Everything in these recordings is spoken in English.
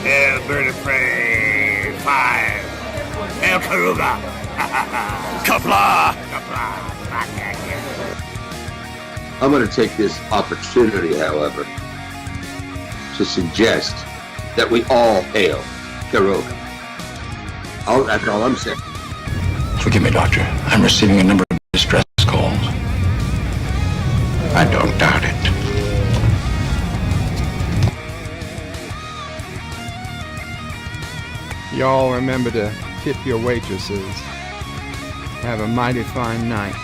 Hail, bird of prey. 5. Hail, Karuga. Kapla! Kapla. I'm going to take this opportunity, however, to suggest that we all hail Kiroga. That's all I'm saying. Forgive me, Doctor. I'm receiving a number of distress calls. I don't doubt it. Y'all remember to tip your waitresses. Have a mighty fine night.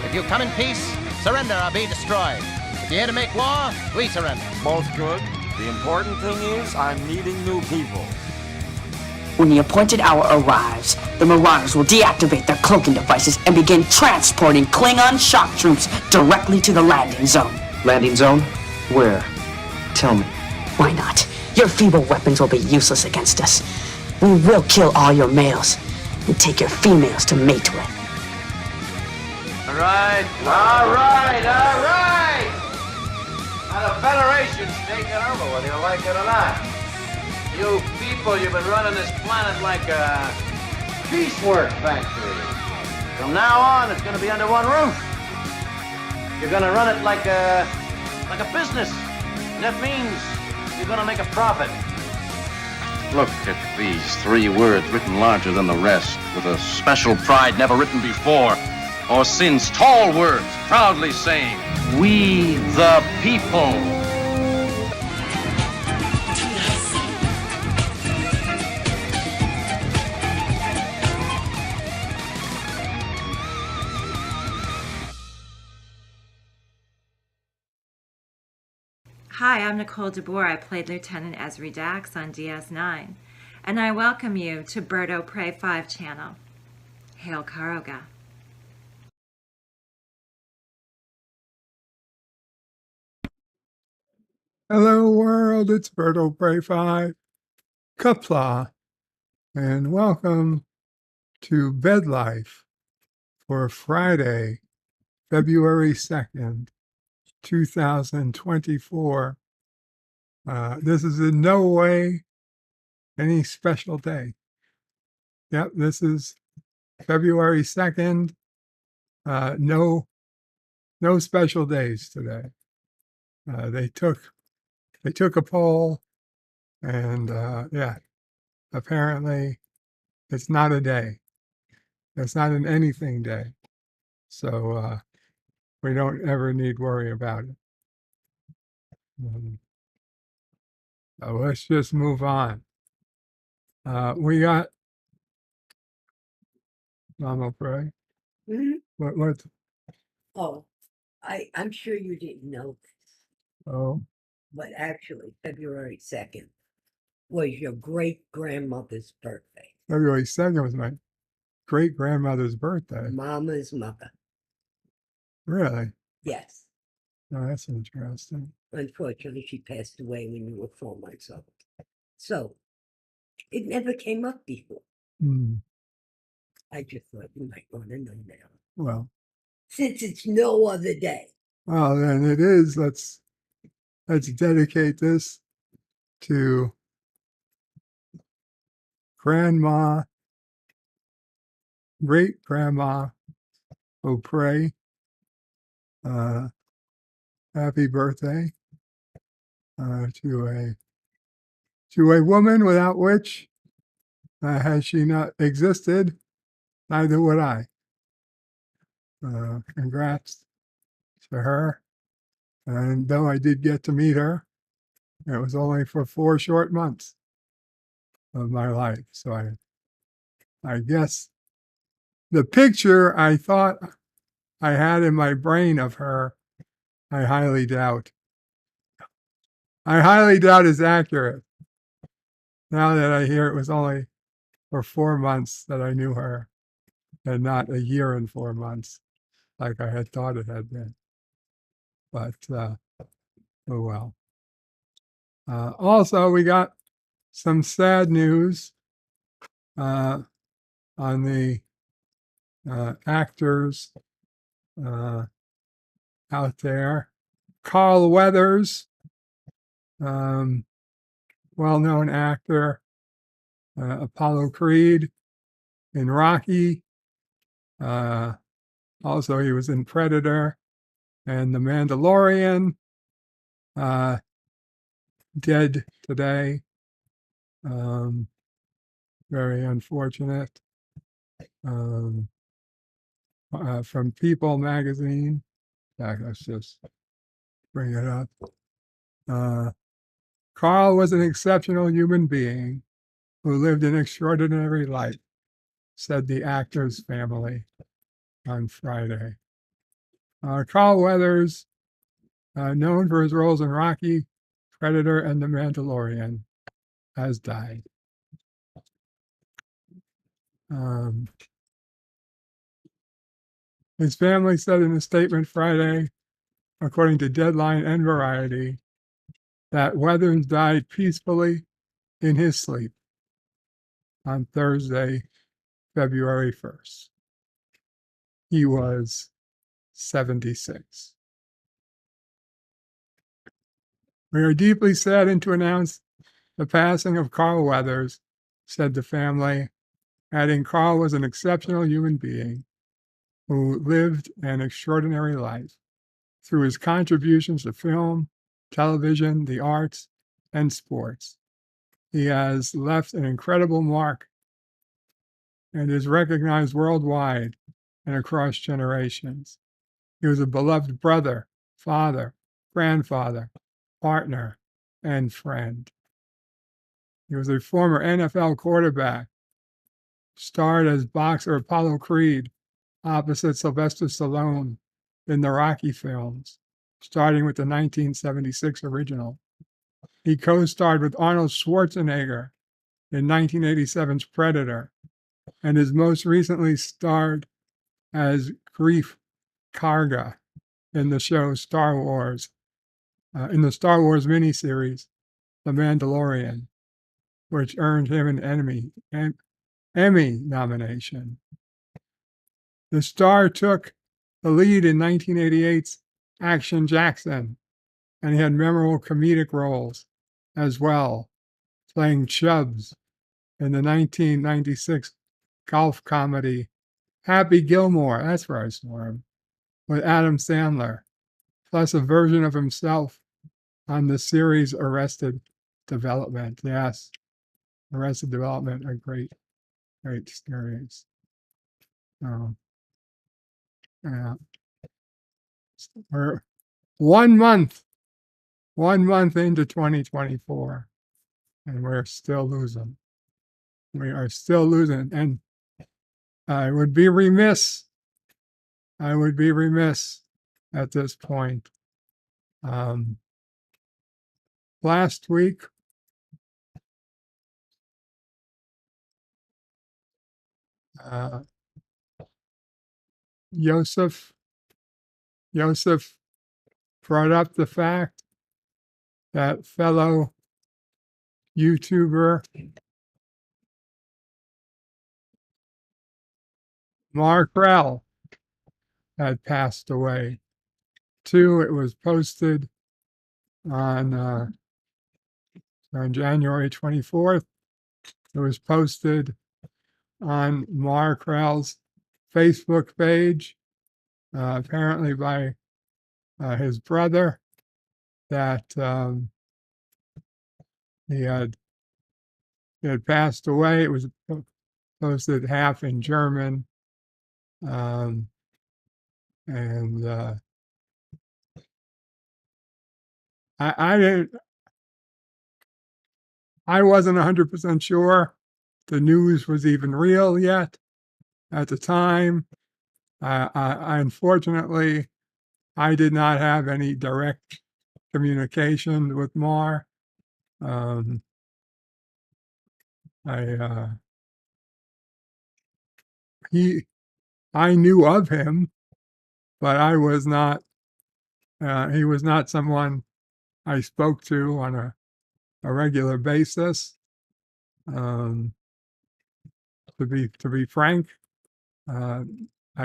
If you come in peace, surrender or be destroyed. If you're here to make war, we surrender. Both good. The important thing is I'm meeting new people. When the appointed hour arrives, the Marauders will deactivate their cloaking devices and begin transporting Klingon shock troops directly to the landing zone. Landing zone? Where? Tell me. Why not? Your feeble weapons will be useless against us. We will kill all your males and take your females to mate with. All right. Now the Federation's taking over, whether you like it or not. You people, you've been running this planet like a piecework factory. From now on, it's going to be under one roof. You're going to run it like a business. That means you're going to make a profit. Look at these 3 words written larger than the rest, with a special pride never written before or since. Tall words, proudly saying, "We the people." Hi, I'm Nicole DeBoer. I played Lieutenant Ezri Dax on DS9, and I welcome you to Bird O' Prey 5 channel. Hail Karoga. Hello world, it's Bird O' Prey 5, Kapla, and welcome to Bed Life for Friday, February 2nd, 2024. This is in no way any special day. Yep, this is February 2nd. No special days today. They took a poll, and yeah, apparently it's not a day. It's not an anything day. So we don't ever need worry about it. So let's just move on. We got Mama Pray. What? Oh, I'm sure you didn't know this, Oh, but actually, February 2nd was your great-grandmother's birthday. February 2nd was my great-grandmother's birthday. Mama's mother. Really? Yes. Oh, that's interesting. Unfortunately, she passed away when you were 4 months old. So, it never came up before. I just thought you might want to know now. Well, Since it's no other day. well, then it is. Let's dedicate this to Grandma, Great-Grandma O'Prey. Happy birthday to a woman without which, had she not existed, neither would I. Congrats to her. And though I did get to meet her, it was only for 4 short months of my life. So I guess the picture I thought I had in my brain of her, I highly doubt is accurate. Now that I hear it was only for 4 months that I knew her, and not a year and 4 months like I had thought it had been. But oh well. Also, we got some sad news on the actors out there. Carl Weathers well-known actor, Apollo Creed in Rocky. Also, he was in Predator and The Mandalorian. Dead today. Very unfortunate. From People magazine. Let's just bring it up. Carl was an exceptional human being who lived an extraordinary life, said the actor's family on Friday. Carl Weathers, known for his roles in Rocky, Predator, and The Mandalorian, has died. His family said in a statement Friday, according to Deadline and Variety, that Weathers died peacefully in his sleep on Thursday, February 1st. He was 76. We are deeply saddened to announce the passing of Carl Weathers, said the family, adding Carl was an exceptional human being who lived an extraordinary life through his contributions to film, television, the arts, and sports. He has left an incredible mark and is recognized worldwide and across generations. He was a beloved brother, father, grandfather, partner, and friend. He was a former NFL quarterback, starred as boxer Apollo Creed opposite Sylvester Stallone in the Rocky films, starting with the 1976 original. He co-starred with Arnold Schwarzenegger in 1987's Predator, and is most recently starred as Greef Karga in the show Star Wars, in the Star Wars miniseries, The Mandalorian, which earned him an Emmy nomination. The star took the lead in 1988's Action Jackson, and he had memorable comedic roles as well, playing Chubbs in the 1996 golf comedy Happy Gilmore, that's where I saw him, with Adam Sandler, plus a version of himself on the series Arrested Development. Yes, Arrested Development, a great series. Yeah. We're 1 month into 2024, and we're still losing. We are still losing, and I would be remiss at this point. Last week, Joseph brought up the fact that fellow YouTuber Mark Rell had passed away. It was posted on January 24th. It was posted on Mark Rell's Facebook page, apparently by his brother, that he had passed away. It was posted half in German, and I wasn't 100% sure the news was even real yet at the time. Unfortunately, I did not have any direct communication with Mar. I knew of him, but I was not. He was not someone I spoke to on a regular basis. To be frank, I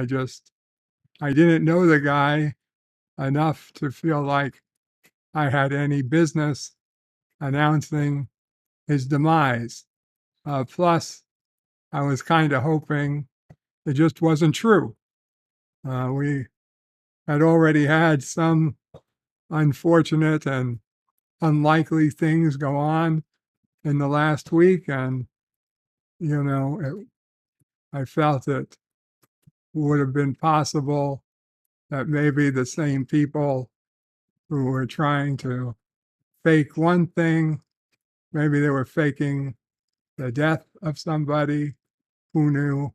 didn't know the guy enough to feel like I had any business announcing his demise. Plus, I was kind of hoping it just wasn't true. We had already had some unfortunate and unlikely things go on in the last week, and I felt it would have been possible that maybe the same people who were trying to fake one thing, maybe they were faking the death of somebody. Who knew?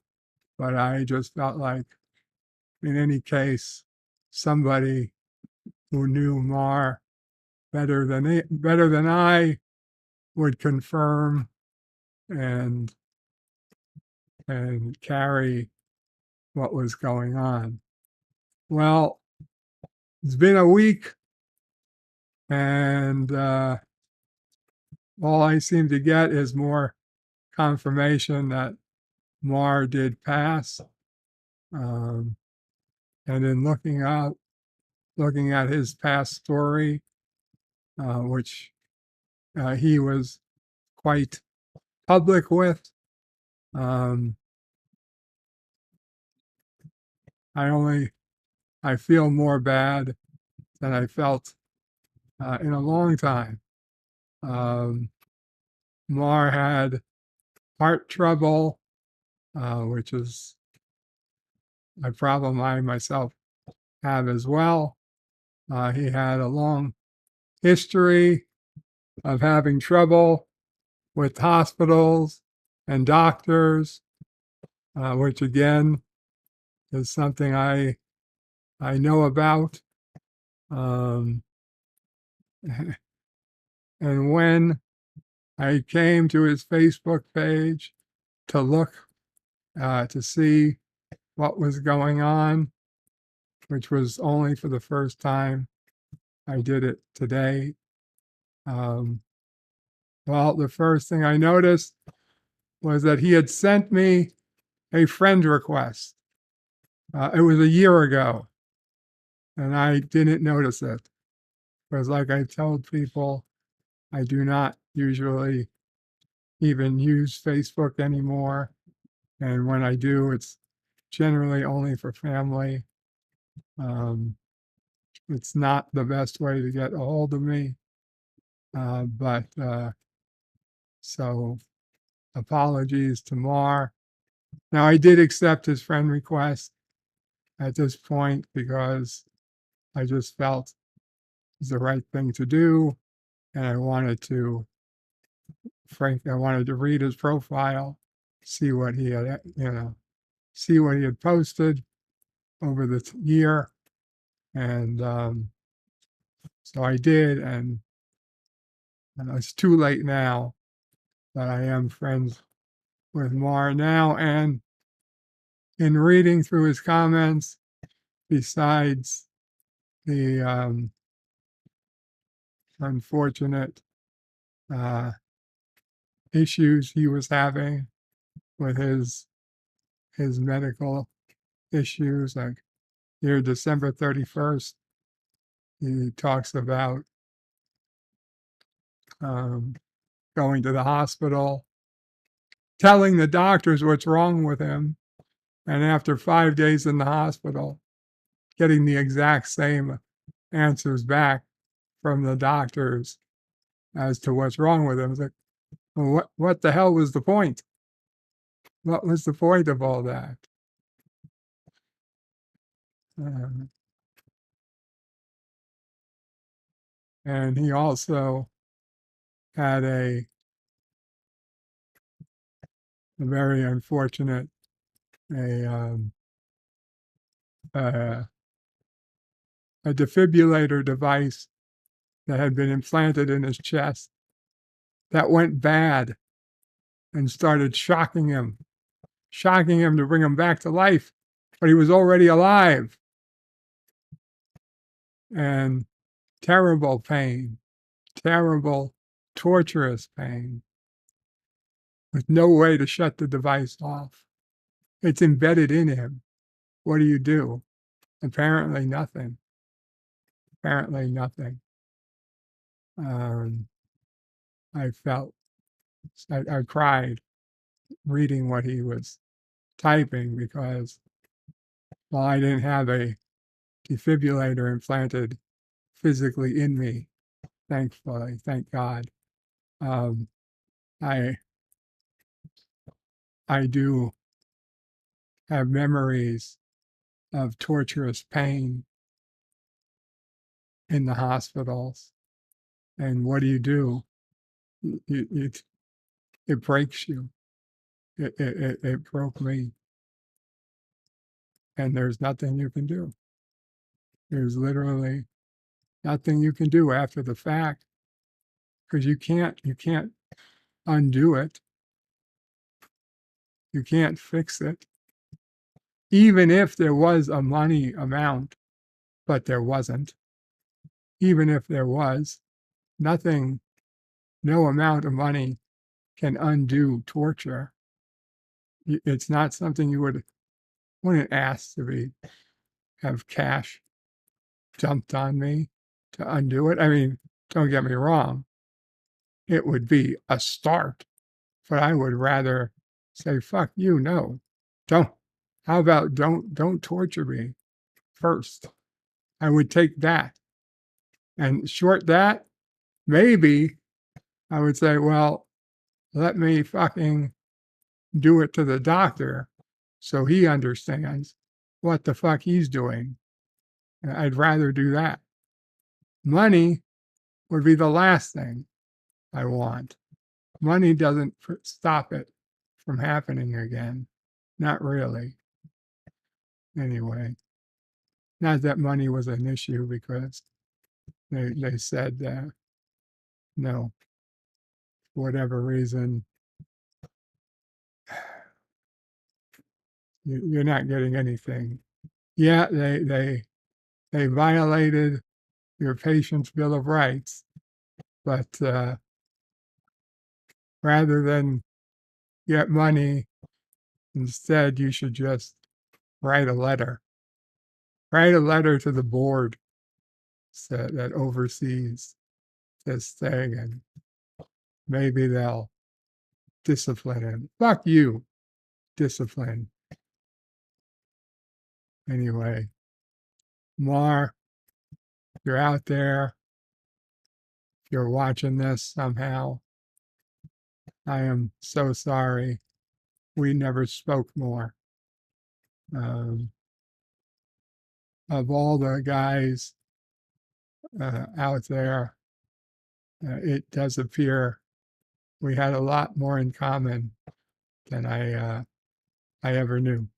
But I just felt like, in any case, somebody who knew Mar better than I would confirm and carry what was going on. Well, it's been a week, and all I seem to get is more confirmation that Mar did pass. And in looking at his past story, which he was quite public with, I feel more bad than I felt in a long time. Mar had heart trouble, which is a problem I myself have as well. He had a long history of having trouble with hospitals and doctors, which again is something I know about. And when I came to his Facebook page to look to see what was going on, which was only for the first time I did it today. Well, the first thing I noticed was that he had sent me a friend request. It was a year ago, and I didn't notice it. Because like I told people, I do not usually even use Facebook anymore. And when I do, it's generally only for family. It's not the best way to get a hold of me. So apologies to Mar. Now, I did accept his friend request at this point because I just felt it was the right thing to do. And I wanted to read his profile, see what he had, posted over the year. And so I did, and it's too late now, but I am friends with Mar now. And in reading through his comments, besides the unfortunate issues he was having with his medical issues, like here, December 31st, he talks about going to the hospital, telling the doctors what's wrong with him, and after 5 days in the hospital, getting the exact same answers back from the doctors as to what's wrong with him. It's like, well, what the hell was the point? What was the point of all that? And he also had a very unfortunate a defibrillator device that had been implanted in his chest that went bad and started shocking him to bring him back to life, but he was already alive. And terrible pain, terrible, torturous pain, with no way to shut the device off. It's embedded in him. What do you do? Apparently nothing. I felt I cried reading what he was typing because while I didn't have a defibrillator implanted physically in me, thankfully, thank God, um, I do have memories of torturous pain in the hospitals. And what do? It breaks you. It broke me. And there's nothing you can do. There's literally nothing you can do after the fact because you can't undo it. You can't fix it. Even if there was a money amount, but there wasn't. Even if there was, nothing, no amount of money can undo torture. It's not something you wouldn't ask to have cash dumped on me to undo it. I mean, don't get me wrong. It would be a start, but I would rather say, fuck you, no. Don't. How about don't torture me first? I would take that. And short that, maybe I would say, well, let me fucking do it to the doctor so he understands what the fuck he's doing. I'd rather do that. Money would be the last thing I want. Money doesn't stop it from happening again. Not really. Anyway, not that money was an issue because they said no, for whatever reason, you're not getting anything. Yeah, they violated your patient's Bill of Rights, but rather than get money, instead you should just write a letter. Write a letter to the board that oversees this thing, and maybe they'll discipline him. Fuck you, discipline. Anyway, Mar, if you're out there, if you're watching this somehow, I am so sorry. We never spoke more. Of all the guys out there, it does appear we had a lot more in common than I ever knew.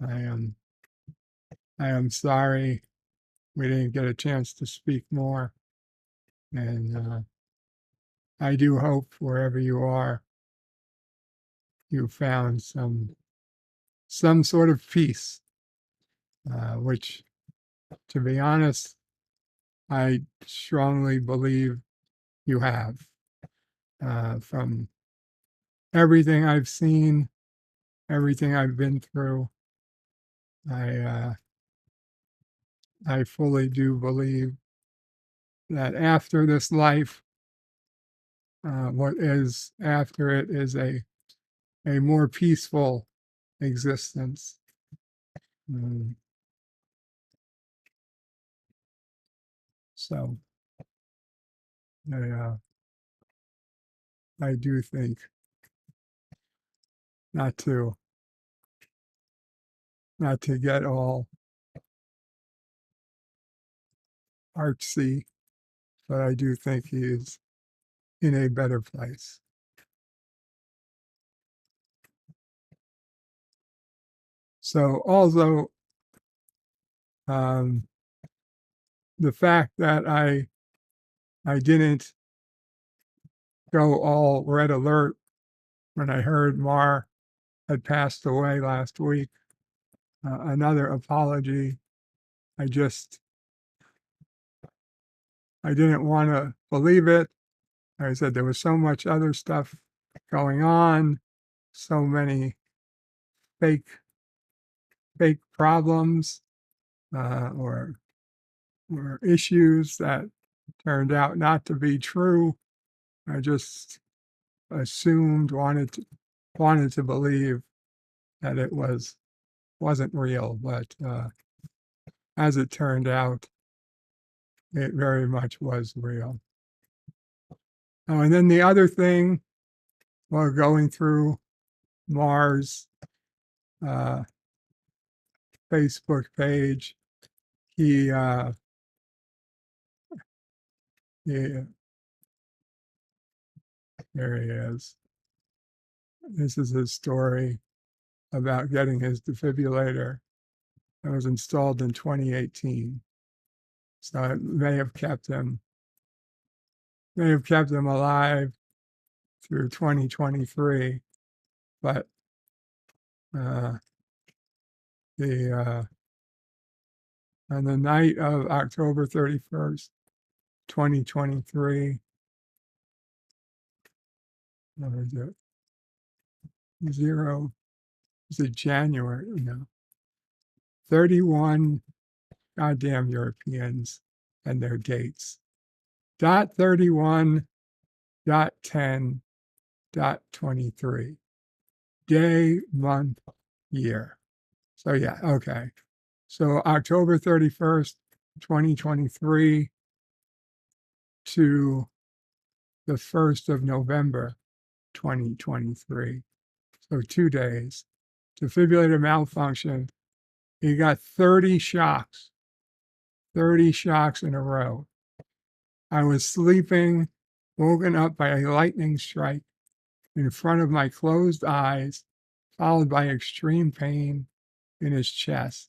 I am sorry we didn't get a chance to speak more, and I do hope wherever you are, you found some sort of peace, which, to be honest, I strongly believe you have. From everything I've seen, everything I've been through, I fully do believe that after this life, what is after it is a more peaceful existence. So I do think not to get all artsy, but I do think he is in a better place. So also, the fact that I didn't go all red alert when I heard Mar had passed away last week. Another apology. I didn't want to believe it. Like I said, there was so much other stuff going on, so many fake problems or issues that turned out not to be true. I just assumed, wanted to believe that it wasn't real, but as it turned out, it very much was real. Oh, and then the other thing, while going through Mars' Facebook page, yeah, there he is. This is his story about getting his defibrillator that was installed in 2018. So it may have kept him alive through 2023, but on the night of October 31st, 2023, what is it? Is it January? No. 31 goddamn Europeans and their dates. Dot 31, dot 10, dot 23. Day, month, year. So yeah, okay. So October 31st, 2023 to the 1st of November, 2023. So 2 days. Defibrillator malfunction. He got 30 shocks. 30 shocks in a row. I was sleeping, woken up by a lightning strike in front of my closed eyes, followed by extreme pain in his chest.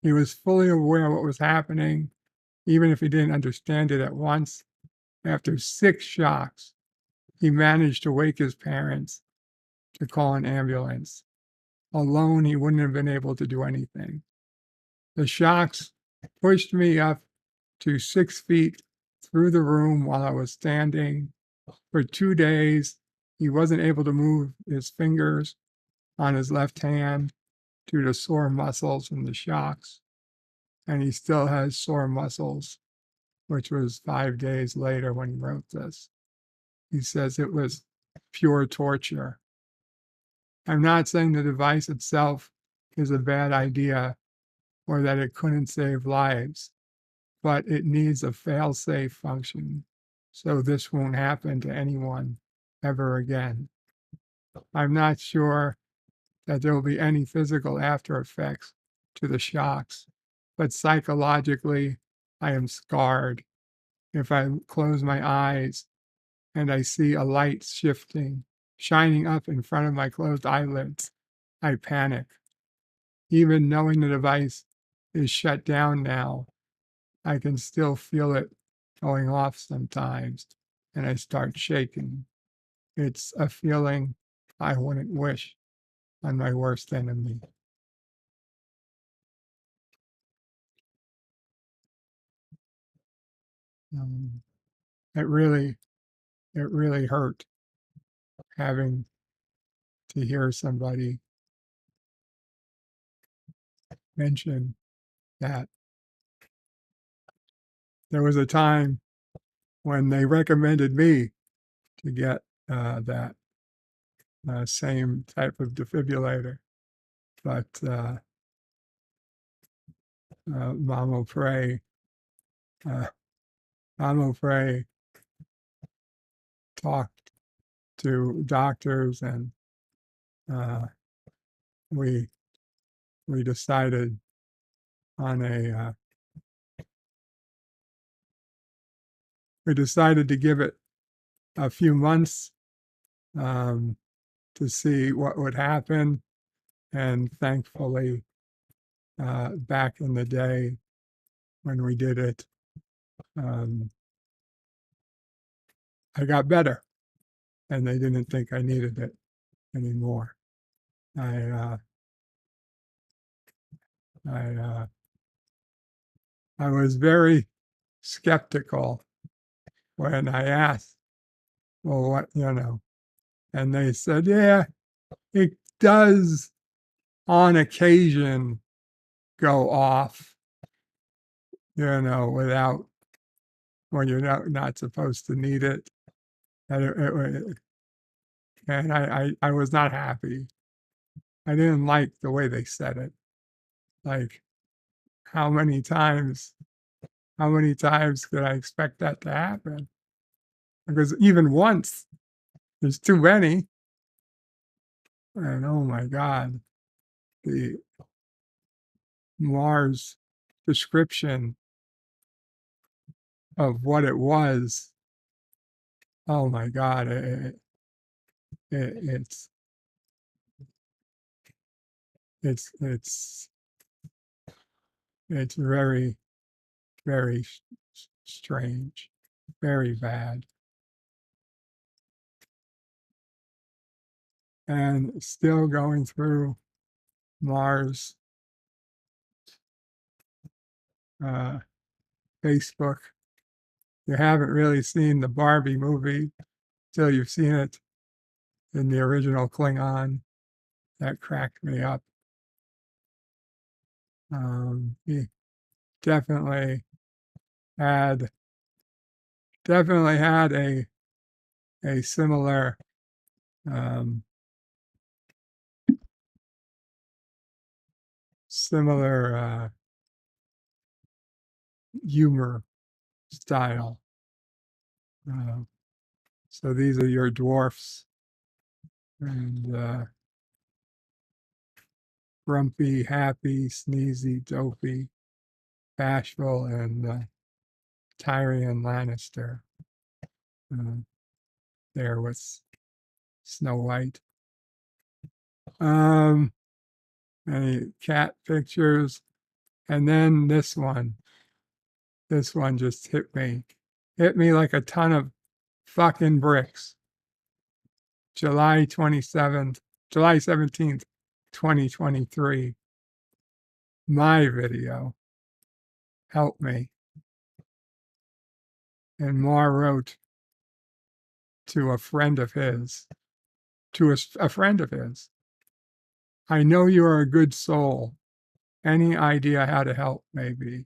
He was fully aware of what was happening, even if he didn't understand it at once. After 6 shocks, he managed to wake his parents to call an ambulance. Alone, he wouldn't have been able to do anything. The shocks pushed me up to 6 feet through the room while I was standing. For 2 days, he wasn't able to move his fingers on his left hand due to sore muscles from the shocks. And he still has sore muscles, which was 5 days later when he wrote this. He says it was pure torture. I'm not saying the device itself is a bad idea or that it couldn't save lives, but it needs a fail-safe function so this won't happen to anyone ever again. I'm not sure that there will be any physical after effects to the shocks, but psychologically, I am scarred. If I close my eyes and I see a light shining up in front of my closed eyelids, I panic. Even knowing the device is shut down now, I can still feel it going off sometimes, and I start shaking. It's a feeling I wouldn't wish on my worst enemy. It really hurt having to hear somebody mention that. There was a time when they recommended me to get that same type of defibrillator, but Mamo Pray talked to doctors, and we decided on we decided to give it a few months to see what would happen. And thankfully, back in the day when we did it, I got better, and they didn't think I needed it anymore. I was very skeptical when I asked, well, what, and they said, yeah, it does on occasion go off, without, when you're not supposed to need it. And and I was not happy. I didn't like the way they said it. Like, how many times could I expect that to happen? Because even once is too many. And oh my God, the Mars description of what it was. Oh my God, it's very, very strange, very bad. And still going through Mars Facebook. You haven't really seen the Barbie movie till you've seen it in the original Klingon. That cracked me up. He definitely had a similar humor style. So these are your dwarfs, and grumpy, happy, sneezy, dopey, bashful, and Tyrion Lannister. There with Snow White. Any cat pictures, and then this one. This one just hit me like a ton of fucking bricks. July 17th, 2023. My video. Help me. And Marr wrote to a friend of his, I know you are a good soul. Any idea how to help, maybe?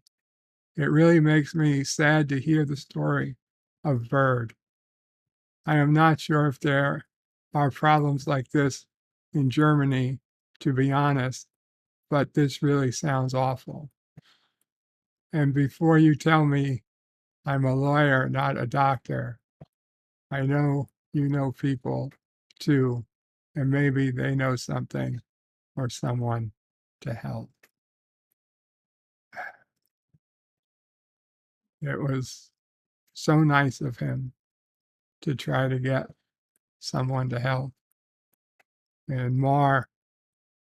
It really makes me sad to hear the story of Bird. I am not sure if there are problems like this in Germany, to be honest, but this really sounds awful. And before you tell me I'm a lawyer, not a doctor, I know you know people too, and maybe they know something or someone to help. It was so nice of him to try to get someone to help. And Marr,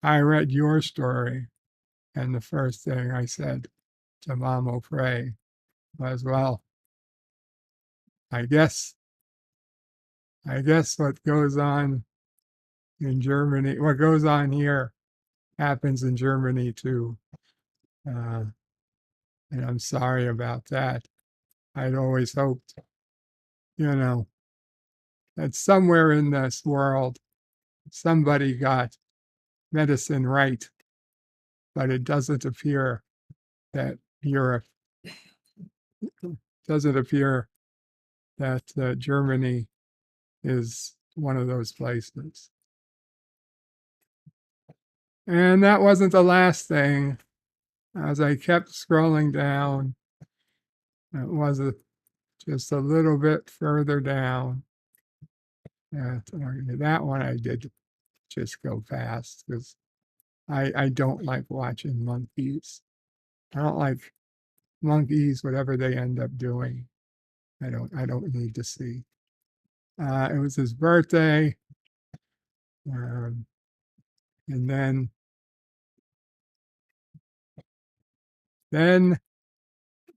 I read your story, and the first thing I said to Mom O'Prey was, well, I guess what goes on in Germany, what goes on here happens in Germany too. And I'm sorry about that. I'd always hoped, that somewhere in this world, somebody got medicine right, but it doesn't appear that Europe, that Germany is one of those places. And that wasn't the last thing. As I kept scrolling down, it was just a little bit further down. That one I did just go past because I don't like watching monkeys. I don't like monkeys, whatever they end up doing. I don't need to see. It was his birthday. And then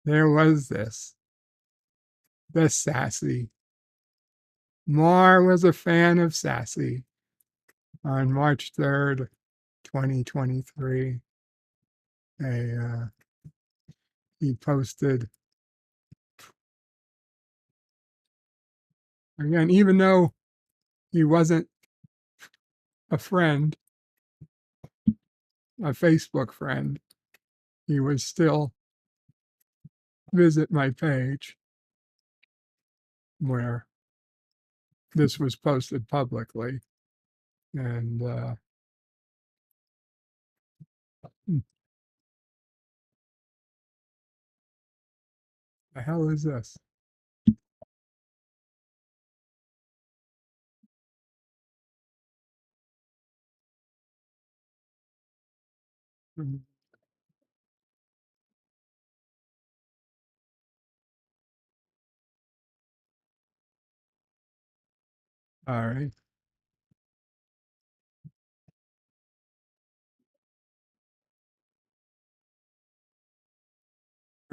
there was this Sassy. Marr was a fan of Sassy. On March 3rd, 2023, he posted, again, even though he wasn't a friend, a Facebook friend, he would still visit my page where this was posted publicly. And the hell is this? Mm. All right.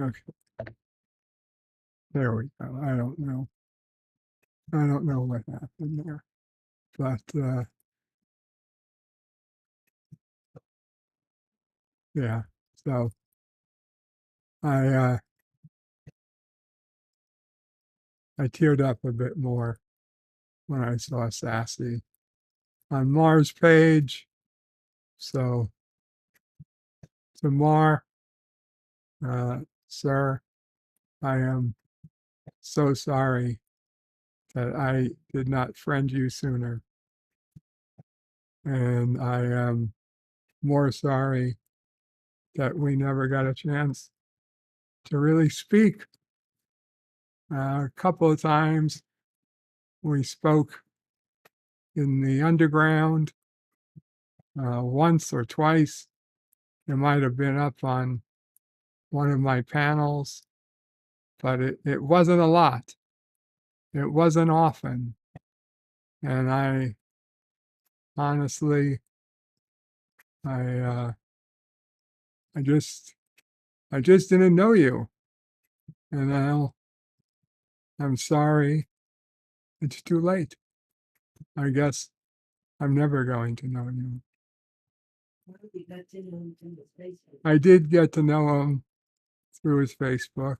Okay. There we go. I don't know. I don't know what happened there, but yeah. So I teared up a bit more when I saw Sassy on Mar's page. So to Mar, sir, I am so sorry that I did not friend you sooner. And I am more sorry that we never got a chance to really speak. A couple of times we spoke in the underground, once or twice. It might have been up on one of my panels, but it wasn't a lot. It wasn't often. And I honestly, I just didn't know you. And now I'm sorry. It's too late. I guess I'm never going to know you. I did get to know him through his Facebook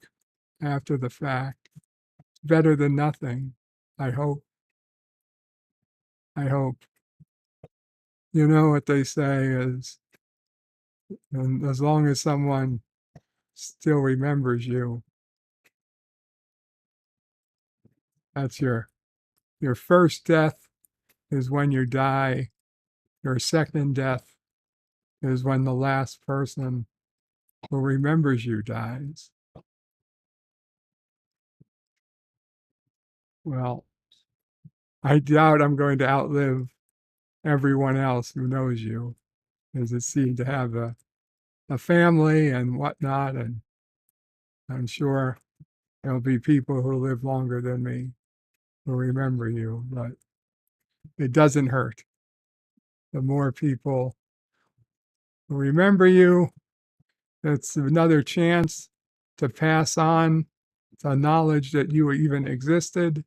after the fact. It's better than nothing, I hope. I hope. You know what they say is, and as long as someone still remembers you, that's your first death is when you die. Your second death is when the last person who remembers you dies. Well, I doubt I'm going to outlive everyone else who knows you, because it seemed to have a family and whatnot, and I'm sure there'll be people who live longer than me who remember you, but it doesn't hurt. The more people who remember you, it's another chance to pass on the knowledge that you even existed,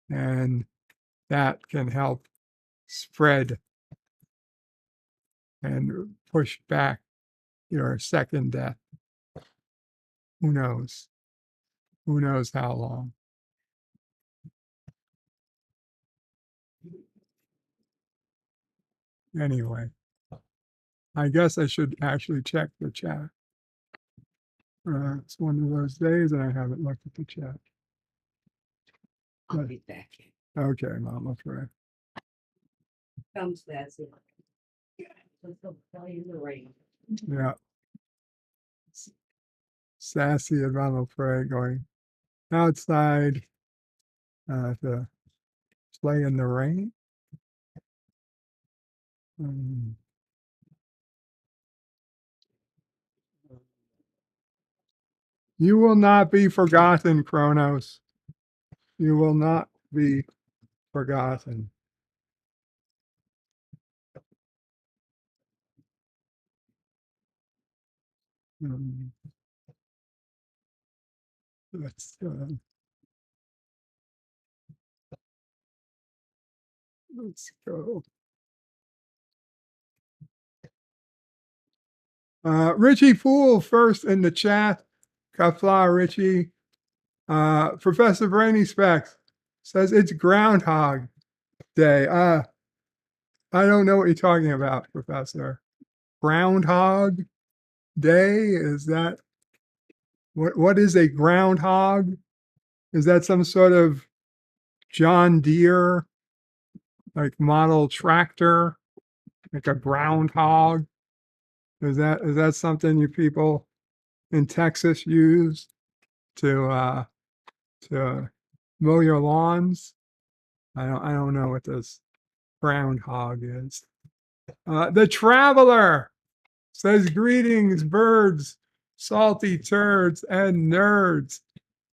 and that can help spread and push back your second death. Who knows? Who knows how long? Anyway, I guess I should actually check the chat. It's one of those days and I haven't looked at the chat. I'll be back in. Okay, Mama Fred. Come, Sassy. Let's go play in the rain. Yeah. Sassy and Mama Fred going outside to play in the rain. You will not be forgotten, Kronos. You will not be forgotten. Let's go. Richie Poole first in the chat. Kafla Richie. Professor Brainy Specs says it's Groundhog Day. I don't know what you're talking about, Professor. Groundhog Day? Is that what is a groundhog? Is that some sort of John Deere, like model tractor, like a groundhog. Is that something you people in Texas use to mow your lawns? I don't know what this groundhog is. The Traveler says, greetings, birds, salty turds, and nerds,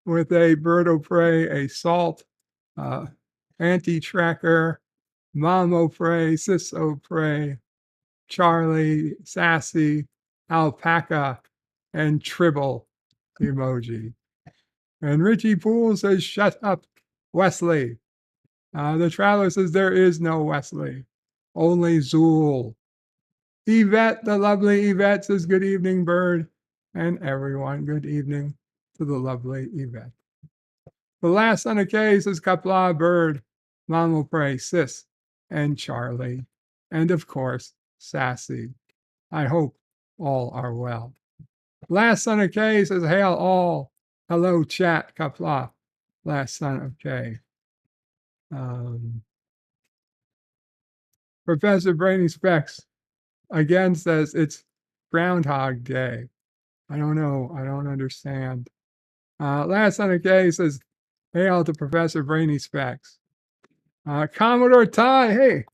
with a bird o' prey, a salt, anti-tracker, mom o' prey, sis o' prey, Charlie, sassy, alpaca, and tribble emoji. And Richie Poole says, shut up, Wesley. The Traveler says, there is no Wesley, only Zool. Yvette, the lovely Yvette, says, good evening, bird. And everyone, good evening to the lovely Yvette. The last son of K says, Kapla, bird, mom will pray, sis, and Charlie. And of course, sassy. I hope all are well. Last son of K says, hail all. Hello, chat, Kapla. Last son of K. Professor Brainy Specs again says it's Groundhog Day. I don't know. I don't understand. Last son of K says, hail to Professor Brainy Specs. Commodore Ty, hey,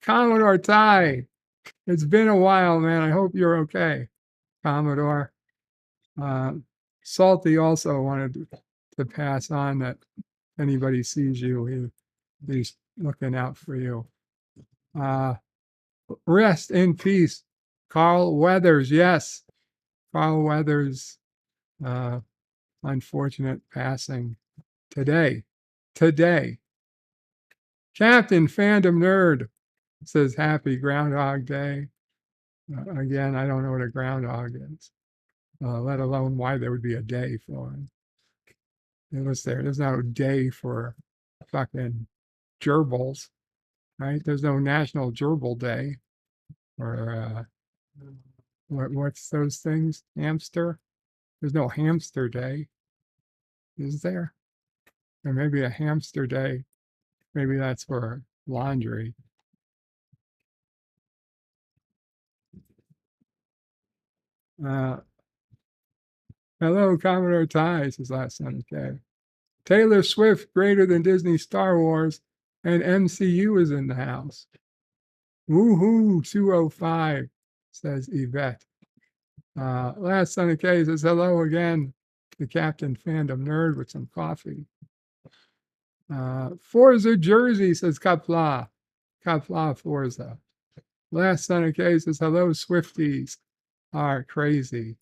Commodore Ty. It's been a while, man. I hope you're okay, Commodore. Salty also wanted to pass on that anybody sees you, he's looking out for you. Rest in peace, Carl Weathers. Yes, Carl Weathers, unfortunate passing today. Captain Fandom Nerd says happy Groundhog Day. Again, I don't know what a groundhog is, let alone why there would be a day for him. There's no day for fucking gerbils, right? There's no National Gerbil Day, or what's those things? Hamster? There's no hamster day, is there? Or maybe a hamster day. Maybe that's for laundry. Hello, Commodore Ty, says last son. Okay. Taylor Swift, greater than Disney Star Wars, and MCU is in the house. Woohoo, 205, says Yvette. Last son of K says hello again, the Captain Fandom Nerd with some coffee. Forza Jersey, says Kapla. Kapla Forza. Last son of K says hello, Swifties are crazy.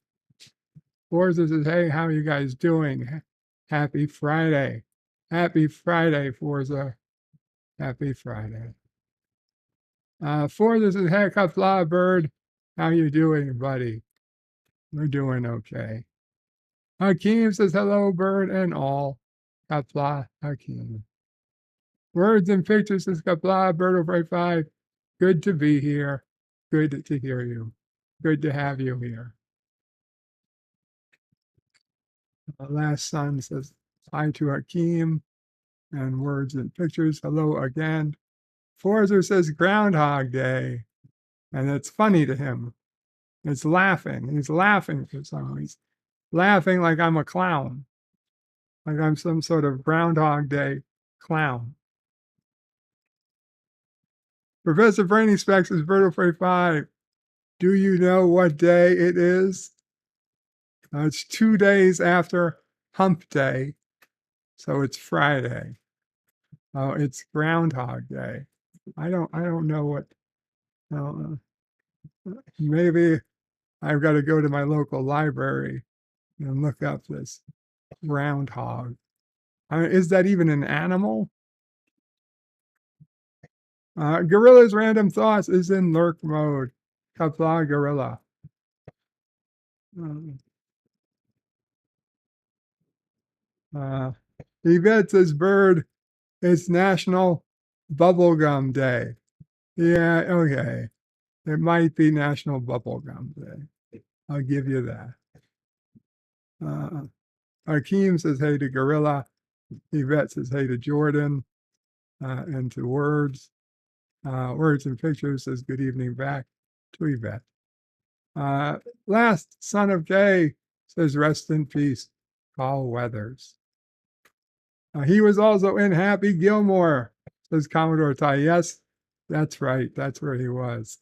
Forza says, hey, how are you guys doing? Happy Friday. Happy Friday, Forza. Happy Friday. Forza says, hey, Kapla Bird, how you doing, buddy? We're doing okay. Hakeem says, hello, bird and all. Kapla, Hakeem. Words and pictures says, Kapla, bird over 5. Good to be here. Good to hear you. Good to have you here. Last son says, hi to Hakeem. And words and pictures, hello again. Forza says, Groundhog Day. And it's funny to him. It's laughing. He's laughing for some reason. Laughing like I'm a clown. Like I'm some sort of Groundhog Day clown. Professor Brainy Specs is Vertebrae 5. Do you know what day it is? It's 2 days after Hump Day. So it's Friday. Oh, it's Groundhog Day. I don't know what. Maybe I've got to go to my local library and look up this groundhog. I mean, is that even an animal? Gorilla's Random Thoughts is in lurk mode. Kapla Gorilla. Yvette says, bird, it's National Bubblegum Day. Yeah, okay. It might be National Bubblegum Day. I'll give you that. Hakeem says, hey to Gorilla. Yvette says, hey to Jordan. into words. Words and Pictures says good evening back to Yvette. Last son of Kay says rest in peace, Carl Weathers. He was also in Happy Gilmore, says Commodore Ty. Yes, that's right. That's where he was.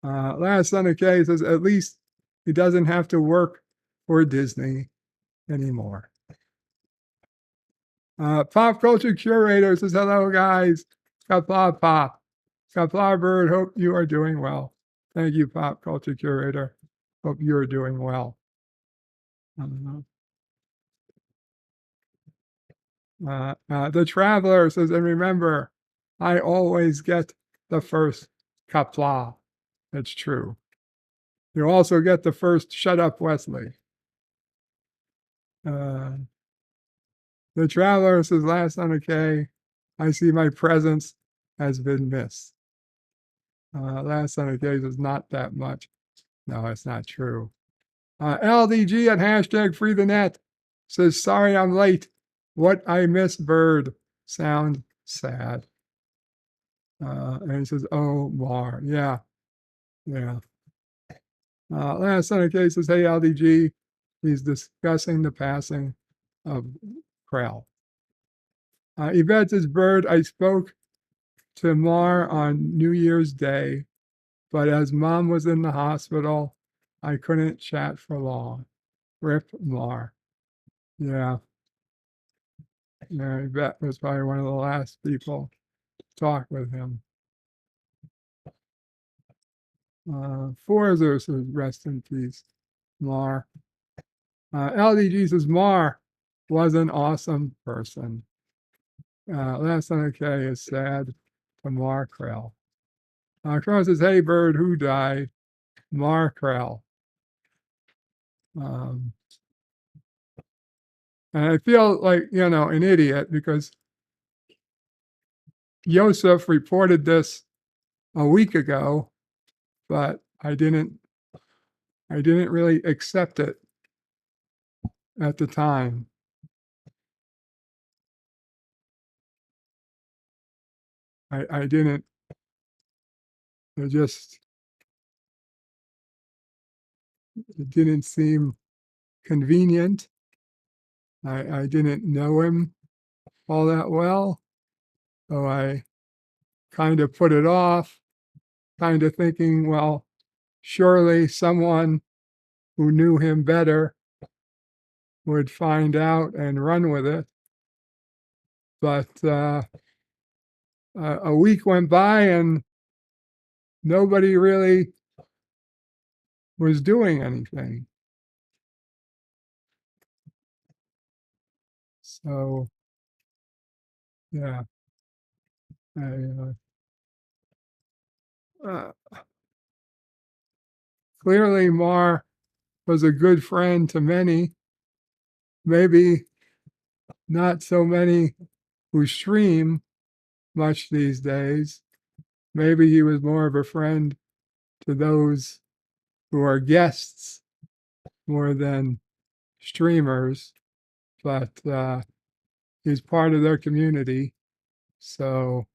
Last son of Kay says at least he doesn't have to work for Disney anymore. Pop Culture Curator says hello, guys. Kapla Pop. Kapla Bird, hope you are doing well. Thank you, Pop Culture Curator. Hope you're doing well. The Traveler says, and remember, I always get the first Kapla. That's true. You also get the first Shut Up, Wesley. The Traveler says, last on a K, I see my presence has been missed. Last on a K says, not that much. No, it's not true. LDG at hashtag free the net says, sorry I'm late. What I miss, Bird. Sound sad. And he says, oh, Mar. Yeah. Yeah. Last on a K says, hey, LDG. He's discussing the passing of Krell. Yvette says, Bird, I spoke to Mar on New Year's Day, but as Mom was in the hospital, I couldn't chat for long. Rip Mar. Yeah. Yeah, Yvette was probably one of the last people to talk with him. Forza says, rest in peace, Mar. LDG says, Mar was an awesome person. Last on the K is sad to Mar Krell. Krell says, hey, Bird, who died? Mar Krell. And I feel like, an idiot because Yosef reported this a week ago, but I didn't really accept it at the time. I didn't. It didn't seem convenient. I didn't know him all that well, so I kind of put it off, kind of thinking, well, surely someone who knew him better would find out and run with it. But a week went by and nobody really was doing anything. So, yeah. Clearly, Mar was a good friend to many, maybe not so many who stream much these days. Maybe he was more of a friend to those who are guests more than streamers, but he's part of their community, so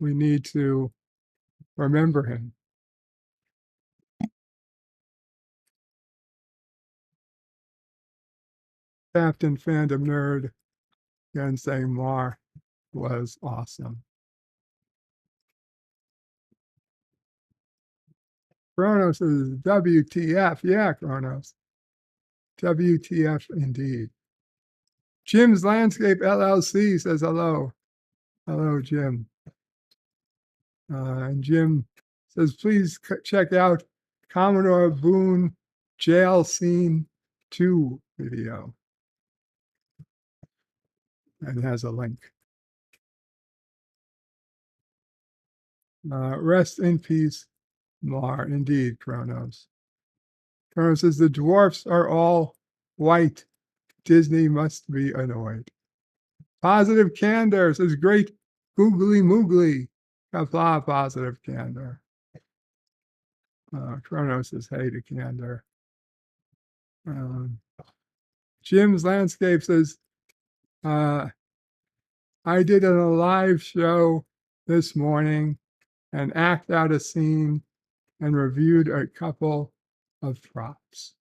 we need to remember him. Captain Fandom Nerd again saying Mar was awesome. Kronos is WTF. Yeah, Kronos. WTF indeed. Jim's Landscape LLC says hello. Hello, Jim. And Jim says, please check out Commodore Boone Jail Scene 2 video. And has a link. Rest in peace, Mar. Indeed, Kronos. Kronos says, the dwarfs are all white. Disney must be annoyed. Positive Candor says, great googly moogly. Kapla, Positive Candor. Kronos says, hey to Candor. Jim's Landscape says, I did a live show this morning and act out a scene and reviewed a couple of props.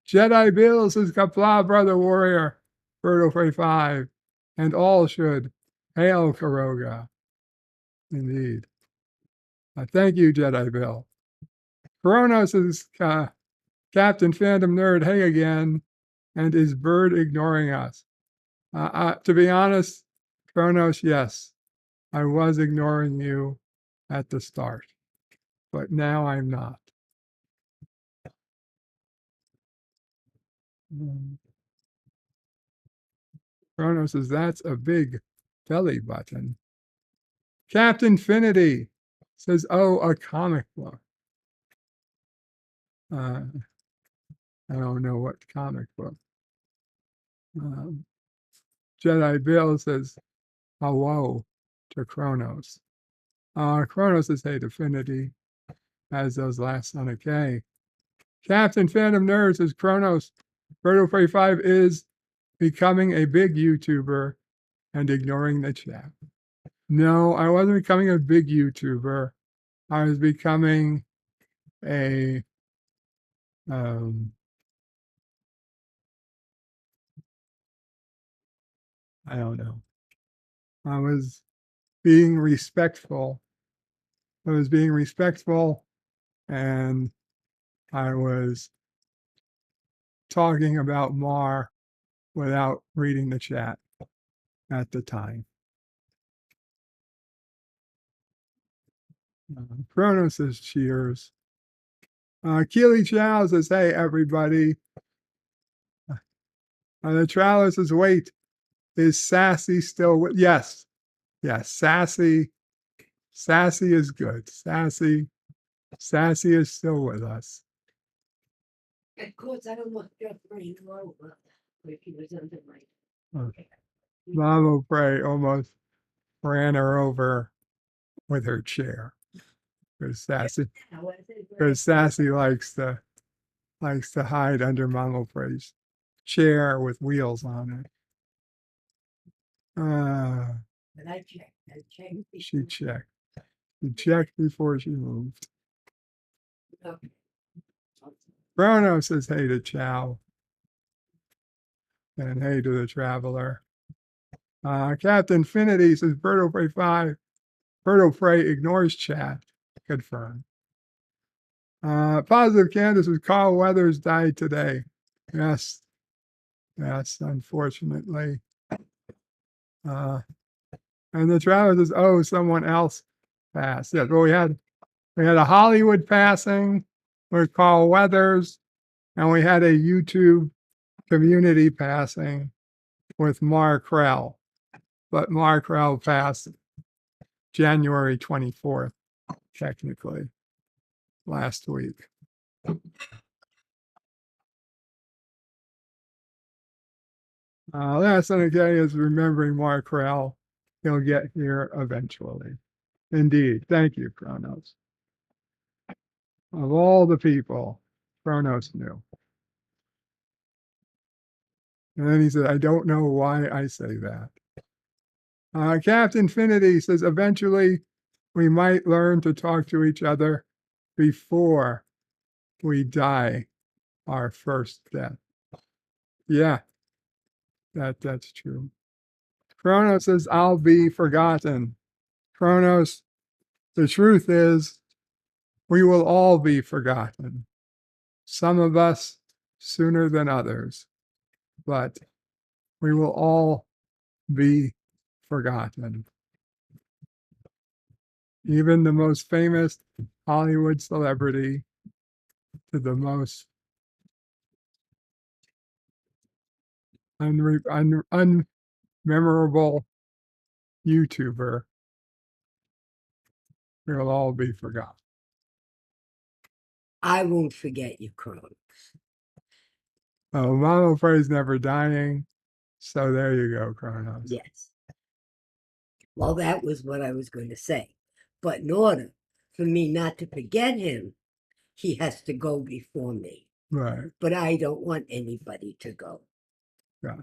Jedi Bill says, Kapla, brother warrior, Birdo Prey 5, and all should hail Karoga. Indeed. Thank you, Jedi Bill. Kronos is Captain Phantom Nerd, hey again, and is Bird ignoring us? To be honest, Kronos, yes, I was ignoring you at the start, but now I'm not. Kronos says, that's a big belly button. Captain Finity says, oh, a comic book. I don't know what comic book. Jedi Bill says, hello to Kronos. Kronos says, hey, Finity, as does Last Son of K. Captain Phantom Nerd says, Kronos, Birdo Prey 5 is becoming a big YouTuber and ignoring the chat. No, I wasn't becoming a big YouTuber. I was becoming a I don't know. I was being respectful. I was being respectful, and I was talking about Mar without reading the chat at the time. Kronos says cheers. Keely Chow says, hey, everybody. The Traveler says, wait, is Sassy still with? Yes. Yes, Sassy. Sassy is good. Sassy is still with us. Of course, I don't want your brain over if he was under my. Mama Prey almost ran her over with her chair. Because Sassy likes to hide under Mama Prey's chair with wheels on it. But I checked. She checked. She checked before she moved. Okay. Bruno says hey to Chow. And hey to the Traveler. Captain Finity says Birdo Prey 5. Birdo Prey ignores chat. Confirmed. Positive Candace says Carl Weathers died today. Yes. Yes, unfortunately. And the Traveler says, oh, someone else passed. Yes, well, we had a Hollywood passing with Carl Weathers, and we had a YouTube community passing with Mark Krell. But Mark Krell passed January 24th, technically, last week. Last Son of K is remembering Mark Krell. He'll get here eventually. Indeed. Thank you, Kronos. Of all the people, Kronos knew. And then he said, I don't know why I say that. Captain Finity says, eventually we might learn to talk to each other before we die our first death. Yeah, that's true. Kronos says, I'll be forgotten. Kronos, the truth is, we will all be forgotten. Some of us sooner than others, but we will all be forgotten. Even the most famous Hollywood celebrity to the most unmemorable YouTuber will all be forgotten. I won't forget you, Kronos. Oh, Mama Prey's never dying. So there you go, Kronos. Yes. Well, that was what I was going to say. But in order for me not to forget him, he has to go before me. Right. But I don't want anybody to go. Right.